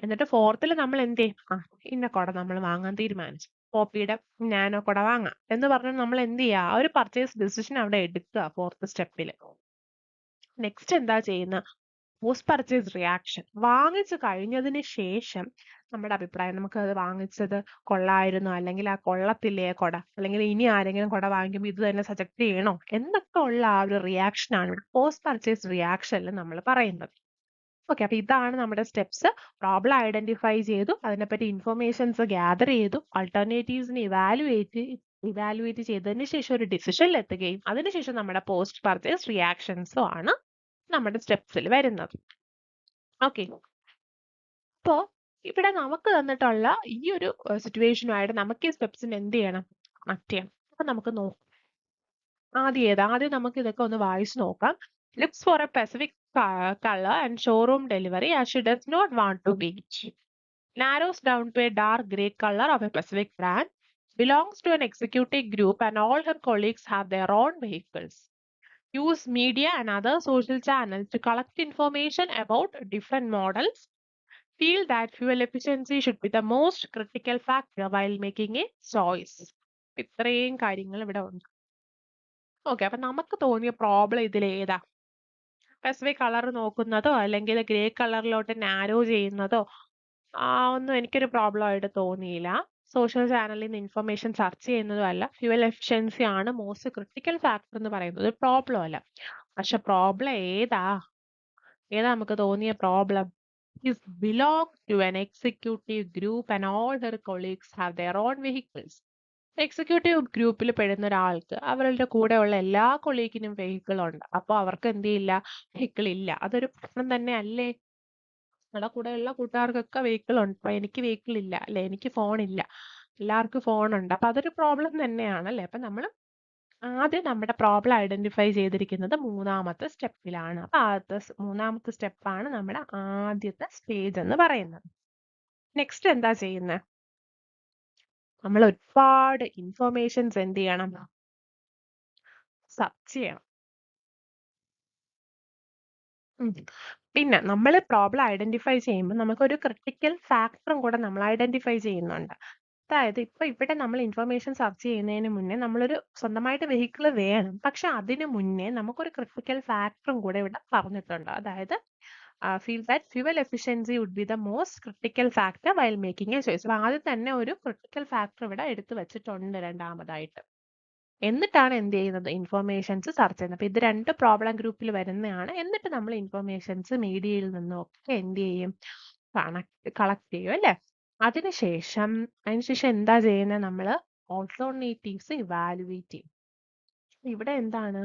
B: എന്നിട്ട് ഫോർത്തിൽ നമ്മൾ എന്ത് ചെയ്യും, ഇന്ന കുട നമ്മൾ വാങ്ങാൻ തീരുമാനിച്ചു, പോപ്പിയുടെ നാനോ കുട വാങ്ങാം എന്ന് പറഞ്ഞാൽ നമ്മൾ എന്ത് ചെയ്യുക, ആ ഒരു പർച്ചേസ് ഡിസിഷൻ അവിടെ എടുക്കുക ഫോർത്ത് സ്റ്റെപ്പിൽ. നെക്സ്റ്റ് എന്താ ചെയ്യുന്ന, പോസ്റ്റ് പർച്ചേസ് റിയാക്ഷൻ. വാങ്ങിച്ചു കഴിഞ്ഞതിന് ശേഷം നമ്മുടെ അഭിപ്രായം, നമുക്ക് അത് വാങ്ങിച്ചത് കൊള്ളായിരുന്നു, അല്ലെങ്കിൽ ആ കൊള്ളത്തില്ലേ കൊട, അല്ലെങ്കിൽ ഇനി ആരെങ്കിലും കൊട വാങ്ങിക്കുമ്പോൾ ഇത് തന്നെ സജക്ട് ചെയ്യണോ എന്നൊക്കെ ഉള്ള ആ ഒരു റിയാക്ഷൻ ആണ് പോസ്റ്റ് പർച്ചേസ് റിയാക്ഷനിൽ നമ്മൾ പറയുന്നത്. ഓക്കെ, അപ്പൊ ഇതാണ് നമ്മുടെ സ്റ്റെപ്സ്. പ്രോബ്ലം ഐഡന്റിഫൈ ചെയ്തു, അതിനെപ്പറ്റി ഇൻഫർമേഷൻസ് ഗ്യാദർ ചെയ്തു, ആൾട്ടർനേറ്റീവ്സിനെ ഇവാലുവേറ്റ് ചെയ്തതിന് ശേഷം ഒരു ഡിസിഷനിൽ എത്തുകയും അതിനുശേഷം നമ്മുടെ പോസ്റ്റ് പർച്ചേസ് റിയാക്ഷൻസും ആണ് നമ്മുടെ സ്റ്റെപ്സിൽ വരുന്നത്. ഓക്കെ, അപ്പോ ഇവിടെ നമുക്ക് തന്നിട്ടുള്ള ഈ ഒരു സിറ്റുവേഷനുമായിട്ട് നമുക്ക് ഈ സ്റ്റെപ്സിന് എന്ത് ചെയ്യണം, കണക്ട് ചെയ്യണം. അപ്പൊ നമുക്ക് നോക്കാം. ആദ്യം നമുക്ക് ഇതൊക്കെ ഒന്ന് വായിച്ചു നോക്കാം. Looks four A specific color and showroom delivery as she does not want to beach. Narrows down to a dark grey color of a specific brand. Belongs to an executive group and all her colleagues have their own vehicles. Use media and other social channels to collect information about different models. Feel that fuel efficiency should be the most critical factor while making a choice. ഇത്രയും കാര്യങ്ങൾ ഇവിടെ ഉണ്ട്. ഓക്കെ, അപ്പൊ നമുക്ക് തോന്നിയ പ്രോബ്ലം ഇതിൽ ഏതാ? സ്പെസിഫിക് കളർ നോക്കുന്നതോ അല്ലെങ്കിൽ ഗ്രേ കളറിലോട്ട് നാരോ ചെയ്യുന്നതോ ഒന്നും എനിക്കൊരു പ്രോബ്ലം ആയിട്ട് തോന്നിയില്ല. സോഷ്യൽ ചാനലിൽ നിന്ന് ഇൻഫർമേഷൻ സെർച്ച് ചെയ്യുന്നതും അല്ല. ഫ്യൂവൽ എഫിഷ്യൻസി ആണ് മോസ്റ്റ് ക്രിട്ടിക്കൽ ഫാക്ടർ എന്ന് പറയുന്നത് ഒരു പ്രോബ്ലം അല്ല. പക്ഷെ പ്രോബ്ലം ഏതാ നമുക്ക് തോന്നിയ problem? Is belong to an executive group and all her colleagues have their own vehicles. Executive ഗ്രൂപ്പിൽ പെടുന്ന ഒരാൾക്ക് അവരുടെ കൂടെയുള്ള എല്ലാ കൊളീഗിനും വെഹിക്കിൾ ഉണ്ട്. അപ്പോൾ അവർക്ക് എന്ത് ചെയ്യില്ല, വെഹിക്കിൾ ഇല്ല. അതൊരു പ്രശ്നം തന്നെ അല്ലേ? നമ്മുടെ കൂടെയുള്ള കൂട്ടുകാർക്കൊക്കെ വെഹിക്കിൾ ഉണ്ട്, അപ്പൊ എനിക്ക് വെഹിക്കിൾ ഇല്ല അല്ലെ, എനിക്ക് ഫോൺ ഇല്ല, എല്ലാവർക്കും ഫോൺ ഉണ്ട്. അപ്പൊ അതൊരു പ്രോബ്ലം തന്നെയാണ് അല്ലെ. അപ്പൊ നമ്മൾ ആദ്യം നമ്മുടെ പ്രോബ്ലം ഐഡന്റിഫൈ ചെയ്തിരിക്കുന്നത് മൂന്നാമത്തെ സ്റ്റെപ്പിലാണ്. അപ്പൊ മൂന്നാമത്തെ സ്റ്റെപ്പാണ് നമ്മുടെ ആദ്യത്തെ സ്റ്റേജ് എന്ന് പറയുന്നത്. നെക്സ്റ്റ് എന്താ ചെയ്യുന്നത്? നമ്മൾ ഒരുപാട് ഇൻഫർമേഷൻസ് എന്ത് ചെയ്യണം, സെർച്ച് ചെയ്യണം. പിന്നെ നമ്മൾ പ്രോബ്ലം ഐഡന്റിഫൈ ചെയ്യുമ്പോൾ നമുക്കൊരു ക്രിട്ടിക്കൽ ഫാക്ടറും കൂടെ നമ്മൾ ഐഡന്റിഫൈ ചെയ്യുന്നുണ്ട്. അതായത് ഇപ്പൊ ഇവിടെ നമ്മൾ ഇൻഫർമേഷൻ സെർച്ച് ചെയ്യുന്നതിന് മുന്നേ നമ്മളൊരു സ്വന്തമായിട്ട് വെഹിക്കിൾ വേണം. പക്ഷെ അതിന് മുന്നേ നമുക്കൊരു ക്രിട്ടിക്കൽ ഫാക്ടറും കൂടെ ഇവിടെ പറഞ്ഞിട്ടുണ്ട്. അതായത് feel that fuel efficiency would be the most critical factor while making a choice. അപ്പൊ ആദ്യം തന്നെ ഒരു ക്രിട്ടിക്കൽ ഫാക്ടർ ഇവിടെ എടുത്തു വെച്ചിട്ടുണ്ട് രണ്ടാമതായിട്ട്. എന്നിട്ടാണ് എന്ത് ചെയ്യുന്നത്, ഇൻഫർമേഷൻസ് സെർച്ച് ചെയ്യുന്നത്. അപ്പൊ ഇത് രണ്ട് പ്രോബ്ലം ഗ്രൂപ്പിൽ വരുന്നതാണ്. എന്നിട്ട് നമ്മൾ ഇൻഫർമേഷൻസ് മീഡിയയിൽ നിന്നൊക്കെ എന്ത് ചെയ്യും, കളക്ട് ചെയ്യും അല്ലെ. അതിനുശേഷം എന്താ ചെയ്യുന്നത്, നമ്മൾ ഓൾട്ടർനേറ്റീവ്സ് ഇവാലുവേറ്റ് ചെയ്യും. ഇവിടെ എന്താണ്,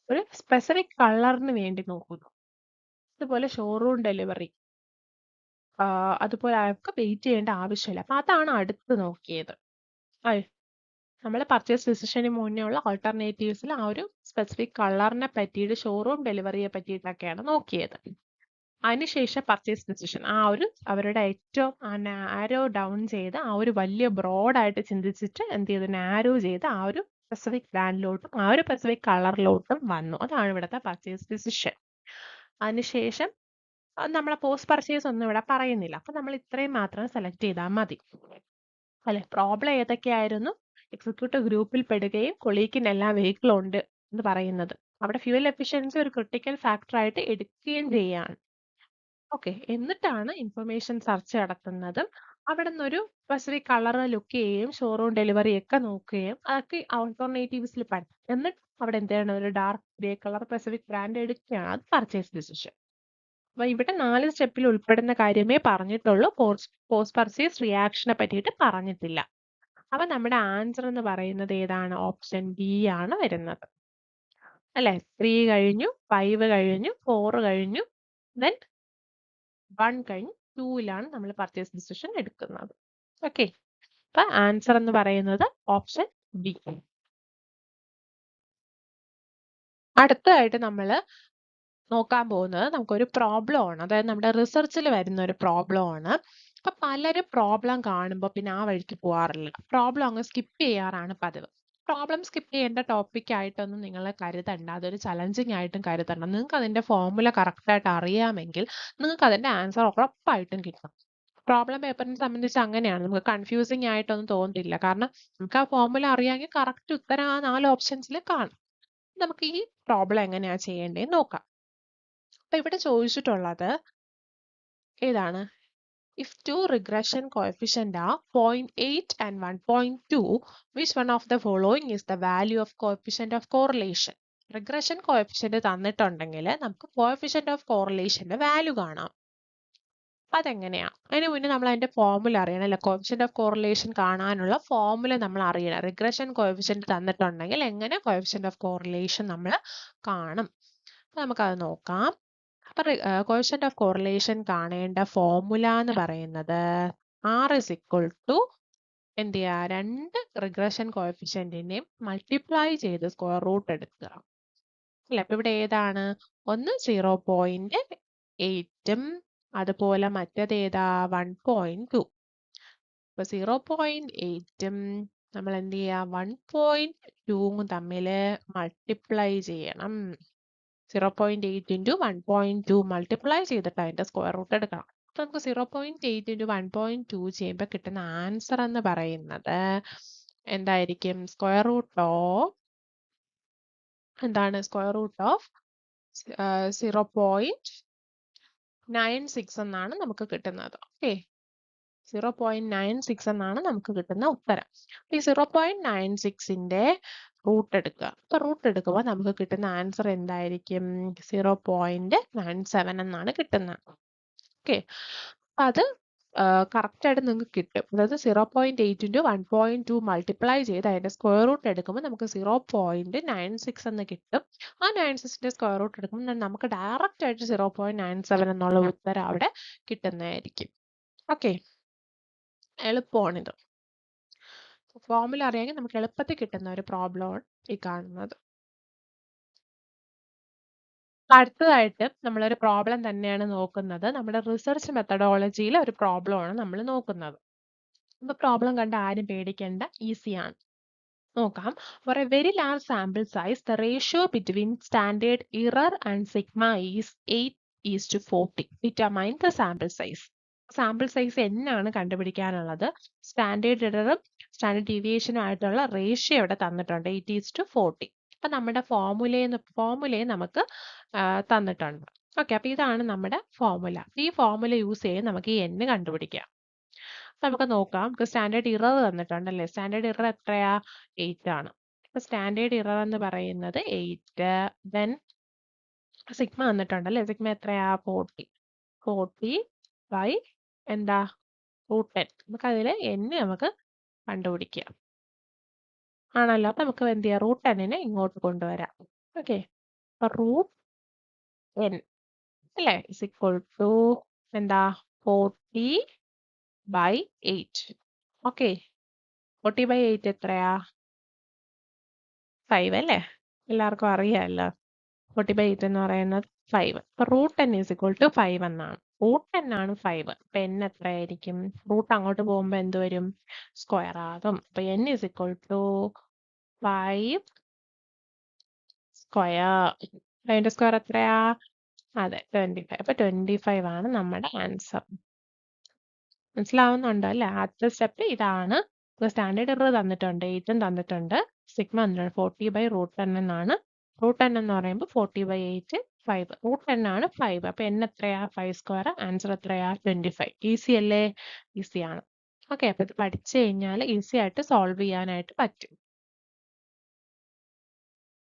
B: ഒരു സ്പെസിഫിക് കളറിന് വേണ്ടി നോക്കുന്നു. അതുപോലെ ഷോറൂം ഡെലിവറി, അതുപോലെ അയാൾക്ക് വെയിറ്റ് ചെയ്യേണ്ട ആവശ്യമില്ല. അപ്പൊ അതാണ് അടുത്ത് നോക്കിയത്. നമ്മൾ പർച്ചേസ് ഡിസിഷന് മുന്നേ ഉള്ള ഓൾട്ടർനേറ്റീവ്സിൽ ആ ഒരു സ്പെസിഫിക് കളറിനെ പറ്റിയിട്ട്, ഷോറൂം ഡെലിവറിയെ പറ്റിയിട്ടൊക്കെയാണ് നോക്കിയത്. അതിനുശേഷം പർച്ചേസ് ഡിസിഷൻ അവരുടെ ഏറ്റവും നാരോ ഡൗൺ ചെയ്ത് ആ ഒരു വലിയ ബ്രോഡായിട്ട് ചിന്തിച്ചിട്ട് എന്ത് ചെയ്തു, നാരോ ചെയ്ത് ആ ഒരു സ്പെസിഫിക് ബ്രാൻഡിലോട്ടും ആ ഒരു സ്പെസിഫിക് കളറിലോട്ടും വന്നു. അതാണ് ഇവിടുത്തെ പർച്ചേസ് ഡിസിഷൻ. അതിനുശേഷം നമ്മളെ പോസ്റ്റ് പർച്ചേസ് ഒന്നും ഇവിടെ പറയുന്നില്ല. അപ്പൊ നമ്മൾ ഇത്രയും മാത്രം സെലക്ട് ചെയ്താൽ മതി അല്ലെ. പ്രോബ്ലം ഏതൊക്കെയായിരുന്നു? എക്സിക്യൂട്ടീവ് ഗ്രൂപ്പിൽ പെടുകയും കൊളീഗിന് എല്ലാ വെഹിക്കിളും ഉണ്ട് എന്ന് പറയുന്നത്. അവിടെ ഫ്യൂവൽ എഫിഷ്യൻസി ഒരു ക്രിട്ടിക്കൽ ഫാക്ടർ ആയിട്ട് എടുക്കുകയും ചെയ്യാണ്. ഓക്കെ, എന്നിട്ടാണ് ഇൻഫർമേഷൻ സെർച്ച് നടത്തുന്നതും അവിടെ നിന്നൊരു സ്പെസിഫിക് കളർ ലുക്ക് ചെയ്യുകയും ഷോറൂം ഡെലിവറി ഒക്കെ നോക്കുകയും അതൊക്കെ ഓൾട്ടർനേറ്റീവ്സിൽ പഠിക്കും. എന്നിട്ട് അവിടെ എന്ത് ചെയ്യണം, ഒരു dark grey colour specific brand എടുക്കുകയാണ്. അത് പർച്ചേസ് ഡിസിഷൻ. അപ്പൊ ഇവിടെ 4 സ്റ്റെപ്പിൽ ഉൾപ്പെടുന്ന കാര്യമേ പറഞ്ഞിട്ടുള്ളൂ. പോസ്റ്റ് പർച്ചേസ് റിയാക്ഷനെ പറ്റിയിട്ട് പറഞ്ഞിട്ടില്ല. അപ്പൊ നമ്മുടെ ആൻസർ എന്ന് പറയുന്നത് ഏതാണ്? ഓപ്ഷൻ ബി ആണ് വരുന്നത് അല്ലെ. 3 കഴിഞ്ഞു, 5 കഴിഞ്ഞു, 4 കഴിഞ്ഞു, ദെൻ 1 കഴിഞ്ഞു, 2ലാണ് നമ്മൾ പർച്ചേസ് ഡിസിഷൻ എടുക്കുന്നത്. ഓക്കെ, അപ്പൊ ആൻസർ എന്ന് പറയുന്നത് ഓപ്ഷൻ ബി. അടുത്തതായിട്ട് നമ്മൾ നോക്കാൻ പോകുന്നത് നമുക്കൊരു പ്രോബ്ലം ആണ്. അതായത് നമ്മുടെ റിസർച്ചിൽ വരുന്ന ഒരു പ്രോബ്ലം ആണ്. അപ്പൊ പലരും പ്രോബ്ലം കാണുമ്പോൾ പിന്നെ ആ വഴിക്ക് പോകാറില്ല, പ്രോബ്ലം അങ്ങ് സ്കിപ്പ് ചെയ്യാറാണ് പതിവ്. പ്രോബ്ലം സ്കിപ്പ് ചെയ്യേണ്ട ടോപ്പിക് ആയിട്ടൊന്നും നിങ്ങൾ കരുതണ്ട. അതൊരു ചലഞ്ചിങ് ആയിട്ടും കരുതണ്ട. നിങ്ങൾക്ക് അതിന്റെ ഫോർമുല കറക്റ്റ് ആയിട്ട് അറിയാമെങ്കിൽ നിങ്ങൾക്ക് അതിന്റെ ആൻസർ ഉറപ്പായിട്ടും കിട്ടും. പ്രോബ്ലം പേപ്പറിനെ സംബന്ധിച്ച് അങ്ങനെയാണ്. നമുക്ക് കൺഫ്യൂസിങ് ആയിട്ടൊന്നും തോന്നുന്നില്ല. കാരണം നമുക്ക് ആ ഫോർമുല അറിയാമെങ്കിൽ കറക്റ്റ് ഉത്തരം ആ 4 ഓപ്ഷൻസിൽ കാണും. നമുക്ക് ഈ പ്രോബ്ലം എങ്ങനെയാ ചെയ്യേണ്ടതെന്ന് നോക്കാം. അപ്പൊ ഇവിടെ ചോദിച്ചിട്ടുള്ളത് ഏതാണ്? If two regression coefficient are 0.8 and 1.2, which one of the following is the value of coefficient of correlation? Regression coefficient തന്നിട്ടുണ്ടെങ്കിൽ നമുക്ക് coefficient of correlationന്റെ വാല്യൂ കാണാം. അതെങ്ങനെയാ? അതിന് മുന്നേ നമ്മൾ അതിന്റെ ഫോർമുല അറിയണം അല്ലെ? കോഎഫിഷ്യന്റ് ഓഫ് കോറിലേഷൻ കാണാനുള്ള ഫോർമുല നമ്മൾ അറിയണം. റിഗ്രഷൻ കോഎഫിഷ്യന്റ് തന്നിട്ടുണ്ടെങ്കിൽ എങ്ങനെ കോഎഫിഷ്യന്റ് ഓഫ് കോറിലേഷൻ നമ്മൾ കാണും? നമുക്കത് നോക്കാം. അപ്പൊ കോഎഫിഷ്യന്റ് ഓഫ് കോറിലേഷൻ കാണേണ്ട ഫോർമുല എന്ന് പറയുന്നത് R is equal to എന്ത് ചെയ്യുക? രണ്ട് റിഗ്രഷൻ കോഎഫിഷ്യന്റിനെയും മൾട്ടിപ്ലൈ ചെയ്ത് സ്ക്വയർ റൂട്ട് എടുക്കുക. അല്ലെ? അപ്പൊ ഇവിടെ ഏതാണ്? ഒന്ന് 0.8ഉം അതുപോലെ മറ്റേത് ഏതാ? 1.2. അപ്പൊ 0.8ഉം നമ്മൾ എന്ത് ചെയ്യാം? 1.2ഉം തമ്മിൽ മൾട്ടിപ്ലൈ ചെയ്യണം. 0.8 into 1.2 മൾട്ടിപ്ലൈ ചെയ്തിട്ട് അതിന്റെ സ്ക്വയർ റൂട്ട് എടുക്കണം. അപ്പൊ നമുക്ക് 0.8 into 1.2 ചെയ്യുമ്പോൾ കിട്ടുന്ന ആൻസർ എന്ന് പറയുന്നത് എന്തായിരിക്കും? സ്ക്വയർ റൂട്ട് ഓഫ് എന്താണ്? സ്ക്വയർ റൂട്ട് ഓഫ് 0.96 എന്നാണ് നമുക്ക് കിട്ടുന്നത്. ഓക്കെ, 0.96 എന്നാണ് നമുക്ക് കിട്ടുന്ന ഉത്തരം. ഈ 0.96ന്റെ റൂട്ട് എടുക്കുക. അപ്പൊ റൂട്ട് എടുക്കുമ്പോൾ നമുക്ക് കിട്ടുന്ന ആൻസർ എന്തായിരിക്കും? 0.97 എന്നാണ് കിട്ടുന്നത്. ഓക്കെ, അപ്പൊ അത് കറക്റ്റ് ആയിട്ട് നിങ്ങൾക്ക് കിട്ടും. അതായത് 0.8 into 1.2 മൾട്ടിപ്ലൈ ചെയ്ത് അതിന്റെ സ്ക്വയർ റൂട്ട് എടുക്കുമ്പോൾ നമുക്ക് 0.96 എന്ന് കിട്ടും. ആ 96ന്റെ സ്ക്വയർ റൂട്ട് എടുക്കുമ്പോൾ നമുക്ക് ഡയറക്റ്റ് ആയിട്ട് 0.97 എന്നുള്ള ഉത്തരം അവിടെ കിട്ടുന്നതായിരിക്കും. ഓക്കെ, എളുപ്പമാണിത്. ഫോർമുല അറിയാമെങ്കിൽ നമുക്ക് എളുപ്പത്തിൽ കിട്ടുന്ന ഒരു പ്രോബ്ലമാണ് ഈ കാണുന്നത്. അടുത്തതായിട്ട് നമ്മളൊരു പ്രോബ്ലം തന്നെയാണ് നോക്കുന്നത്. നമ്മുടെ റിസർച്ച് മെത്തഡോളജിയിലെ ഒരു പ്രോബ്ലമാണ് നമ്മൾ നോക്കുന്നത്. അപ്പൊ പ്രോബ്ലം കണ്ട് ആരും പേടിക്കേണ്ട, ഈസിയാണ്. നോക്കാം. For a very large sample size, the ratio between standard error and sigma is 8:40. Determine the sample size. Sample size എന്നാണ് കണ്ടുപിടിക്കാനുള്ളത്. സ്റ്റാൻഡേർഡ് എററും സ്റ്റാൻഡേർഡ് ഡീവിയേഷനും ആയിട്ടുള്ള റേഷ്യോ ഇവിടെ തന്നിട്ടുണ്ട്, 8:40. അപ്പൊ നമ്മുടെ ഫോർമുലയും നമുക്ക് തന്നിട്ടുണ്ട്. ഓക്കെ, അപ്പൊ ഇതാണ് നമ്മുടെ ഫോർമുല. ഈ ഫോർമുല യൂസ് ചെയ്ത് നമുക്ക് ഈ n കണ്ടുപിടിക്കാം. നമുക്ക് നോക്കാം. നമുക്ക് സ്റ്റാൻഡേർഡ് ഇറർ തന്നിട്ടുണ്ടല്ലേ. സ്റ്റാൻഡേർഡ് ഇറർ എത്രയാ? 8 ആണ്. അപ്പൊ സ്റ്റാൻഡേർഡ് ഇറർ എന്ന് പറയുന്നത് 8. Then sigma തന്നിട്ടുണ്ടല്ലേ. സിഗ്മ എത്രയാ? 40 ബൈ എന്താ? √10. നമുക്ക് അതിൽ n നമുക്ക് കണ്ടുപിടിക്കാം ആണല്ലോ. അപ്പൊ നമുക്ക് എന്ത് ചെയ്യാം? √10നെ ഇങ്ങോട്ട് കൊണ്ടുവരാം. ഓക്കെ, അപ്പൊ √n അല്ലേ ഇസ് ഈക്വൽ ടു എന്താ? 40/8. ഓക്കെ, 40/8 എത്രയാ? 5 അല്ലേ? എല്ലാവർക്കും അറിയാമല്ലോ 40/8 എന്ന് പറയുന്നത് 5. അപ്പൊ √10 ഈസ് ഈക്വൽ ടു 5 എന്നാണ്. √10 ആണ് 5. അപ്പൊ n എത്രയായിരിക്കും? റൂട്ട് അങ്ങോട്ട് പോകുമ്പോ എന്ത് വരും? സ്ക്വയർ ആകും. അപ്പൊ n is equal to 5 square. അതിന്റെ സ്ക്വയർ എത്രയാ? അതെ, 25. അപ്പൊ 25 ആണ് നമ്മുടെ ആൻസർ. മനസ്സിലാവുന്നുണ്ടോ അല്ലേ? ആദ്യത്തെ സ്റ്റെപ്പ് ഇതാണ്. സ്റ്റാൻഡേർഡ് എറർ തന്നിട്ടുണ്ട്, 8ഉം തന്നിട്ടുണ്ട്, സിഗ്മ 40/√10 എന്നാണ്. √10 എന്ന് പറയുമ്പോൾ 40/8 5. √10 ആണ് 5. അപ്പൊ n എത്രയാ? 5 സ്ക്വയർ. ആൻസർ എത്രയാ? 25. ഈസി അല്ലേ? ഈസിയാണ്. ഓക്കെ, അപ്പൊ ഇത് പഠിച്ചു കഴിഞ്ഞാൽ ഈസി ആയിട്ട് സോൾവ് ചെയ്യാനായിട്ട് പറ്റും.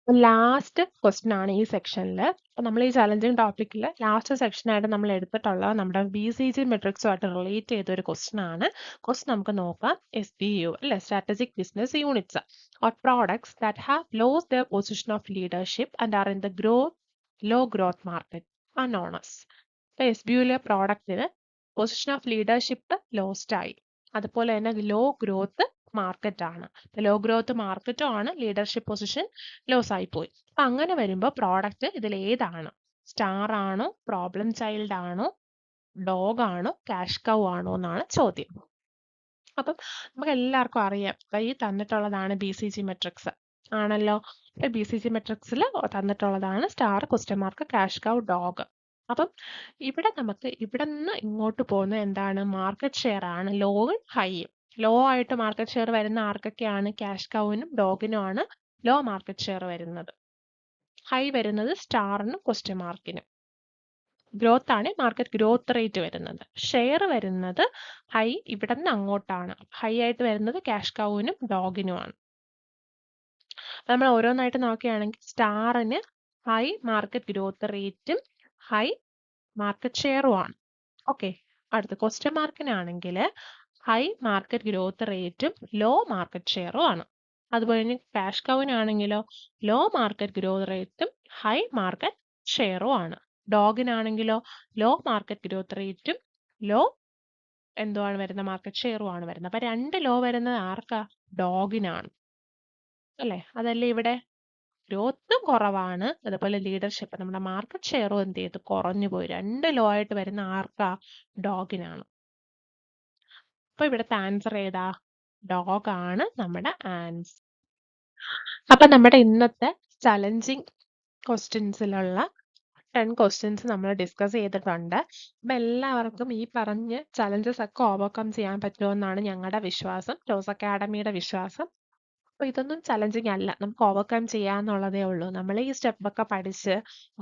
B: ലാസ്റ്റ് ക്വസ്റ്റ്യൻ ആണ് ഈ സെക്ഷനിൽ. നമ്മൾ ഈ ചലഞ്ചിങ് ടോപ്പിക്കിൽ ലാസ്റ്റ് സെക്ഷൻ ആയിട്ട് നമ്മൾ എടുത്തിട്ടുള്ളത് നമ്മുടെ BCG മെട്രിക്സുമായിട്ട് റിലേറ്റ് ചെയ്ത ഒരു ക്വസ്റ്റ്യൻ ആണ്. ക്വസ്റ്റ്യൻ നമുക്ക് നോക്കാം. SBU അല്ലെ, strategic business units or products that have lost their position of leadership and are in the low growth market are known as. SBUലെ പ്രോഡക്റ്റിന് പൊസിഷൻ ഓഫ് ലീഡർഷിപ്പ് ലോസ്റ്റ് ആയി, അതുപോലെ തന്നെ ലോ ഗ്രോത്ത് മാർക്കറ്റ് ആണ്. ലോ ഗ്രോത്ത് മാർക്കറ്റും ആണ്, ലീഡർഷിപ്പ് പൊസിഷൻ ലോസ് ആയി പോയി. അപ്പൊ അങ്ങനെ വരുമ്പോൾ പ്രോഡക്റ്റ് ഇതിൽ ഏതാണ്? സ്റ്റാർ ആണോ, പ്രോബ്ലം ചൈൽഡ് ആണോ, ഡോഗ് ആണോ, ക്യാഷ് കൗ ആണോ എന്നാണ് ചോദ്യം. അപ്പം നമുക്ക് എല്ലാവർക്കും അറിയാം, ഈ തന്നിട്ടുള്ളതാണ് BCG മെട്രിക്സ്. ആണല്ലോ. BCG മെട്രിക്സിൽ തന്നിട്ടുള്ളതാണ് star, question mark, cash cow, dog. അപ്പം ഇവിടെ നമുക്ക് ഇവിടെ നിന്ന് ഇങ്ങോട്ട് പോകുന്ന എന്താണ്? മാർക്കറ്റ് ഷെയർ ആണ് ലോയും ഹൈയും. ലോ ആയിട്ട് മാർക്കറ്റ് ഷെയർ വരുന്ന ആർക്കൊക്കെയാണ്? ക്യാഷ് കൗവിനും ഡോഗിനും ആണ് ലോ മാർക്കറ്റ് ഷെയർ വരുന്നത്. ഹൈ വരുന്നത് സ്റ്റാറിനും ക്വസ്റ്റ്യൻ മാർക്കിനും. ഗ്രോത്ത് ആണ് മാർക്കറ്റ് ഗ്രോത്ത് റേറ്റ് വരുന്നത്. ഷെയർ വരുന്നത് ഹൈ ഇവിടെ നിന്ന് അങ്ങോട്ടാണ്. ഹൈ ആയിട്ട് വരുന്നത് ക്യാഷ് കൗവിനും ഡോഗിനുമാണ്. നമ്മൾ ഓരോന്നായിട്ട് നോക്കുകയാണെങ്കിൽ സ്റ്റാറിന് ഹൈ മാർക്കറ്റ് ഗ്രോത്ത് റേറ്റും ഹൈ മാർക്കറ്റ് ഷെയറും ആണ്. ഓക്കെ. അടുത്ത ക്വസ്റ്റ്യൻ മാർക്കിനാണെങ്കിൽ ഹൈ മാർക്കറ്റ് ഗ്രോത്ത് റേറ്റും ലോ മാർക്കറ്റ് ഷെയറും ആണ്. അതുപോലെ തന്നെ ക്യാഷ് കൗവിനാണെങ്കിലോ ലോ മാർക്കറ്റ് ഗ്രോത്ത് റേറ്റും ഹൈ മാർക്കറ്റ് ഷെയറും ആണ്. ഡോഗിനാണെങ്കിലോ ലോ മാർക്കറ്റ് ഗ്രോത്ത് റേറ്റും ലോ എന്തുവാണ് വരുന്നത്? മാർക്കറ്റ് ഷെയറും ആണ് വരുന്നത്. അപ്പൊ 2 ലോ വരുന്നത് ആർക്കാ? ഡോഗിനാണ് അല്ലേ? അതല്ലേ ഇവിടെ ഗ്രോത്തും കുറവാണ്, അതുപോലെ ലീഡർഷിപ്പ് നമ്മുടെ മാർക്കറ്റ് ഷെയറും എന്ത് ചെയ്തു? കുറഞ്ഞു പോയി. 2 ലോ ആയിട്ട് വരുന്ന ആർക്കാ? ഡോഗിനാണ്. അപ്പൊ ഇവിടുത്തെ ആൻസർ ഏതാ? ഡോഗ് ആണ് നമ്മുടെ ആൻസർ. അപ്പൊ നമ്മുടെ ഇന്നത്തെ ചലഞ്ചിങ് ക്വസ്റ്റ്യൻസിലുള്ള 10 ക്വസ്റ്റ്യൻസ് നമ്മൾ ഡിസ്കസ് ചെയ്തിട്ടുണ്ട്. അപ്പൊ എല്ലാവർക്കും ഈ പറഞ്ഞ ചലഞ്ചസ് ഒക്കെ ഓവർകം ചെയ്യാൻ പറ്റുമെന്നാണ് ഞങ്ങളുടെ വിശ്വാസം, ടോസ് അക്കാഡമിയുടെ വിശ്വാസം. അപ്പൊ ഇതൊന്നും ചലഞ്ചിങ് അല്ല, നമുക്ക് ഓവർകം ചെയ്യാന്നുള്ളതേ ഉള്ളൂ. നമ്മൾ ഈ സ്റ്റെപ്പ് ഒക്കെ പഠിച്ച്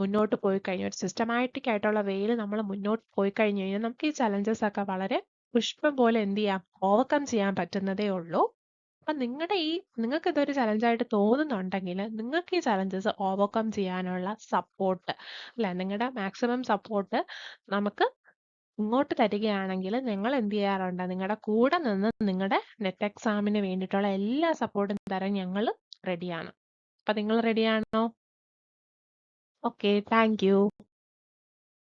B: മുന്നോട്ട് പോയി കഴിഞ്ഞാൽ ഒരു സിസ്റ്റമാറ്റിക് ആയിട്ടുള്ള വേയിൽ നമ്മൾ മുന്നോട്ട് പോയി കഴിഞ്ഞു കഴിഞ്ഞാൽ നമുക്ക് ഈ ചലഞ്ചസ് ഒക്കെ വളരെ പുഷ്പം പോലെ എന്ത് ചെയ്യാം? ഓവർകം ചെയ്യാൻ പറ്റുന്നതേ ഉള്ളൂ. അപ്പൊ നിങ്ങൾക്ക് ഇതൊരു ചലഞ്ചായിട്ട് തോന്നുന്നുണ്ടെങ്കിൽ നിങ്ങൾക്ക് ഈ ചലഞ്ചസ് ഓവർകം ചെയ്യാനുള്ള സപ്പോർട്ട് അല്ലെ, നിങ്ങളുടെ മാക്സിമം സപ്പോർട്ട് നമുക്ക് ഇങ്ങോട്ട് തരികയാണെങ്കിൽ ഞങ്ങൾ എന്ത് ചെയ്യാറുണ്ട്? നിങ്ങളുടെ കൂടെ നിന്ന് നിങ്ങളുടെ നെറ്റ് എക്സാമിന് വേണ്ടിയിട്ടുള്ള എല്ലാ സപ്പോർട്ടും തരാൻ ഞങ്ങൾ റെഡിയാണ്. അപ്പൊ നിങ്ങൾ റെഡിയാണോ? Okay, thank you.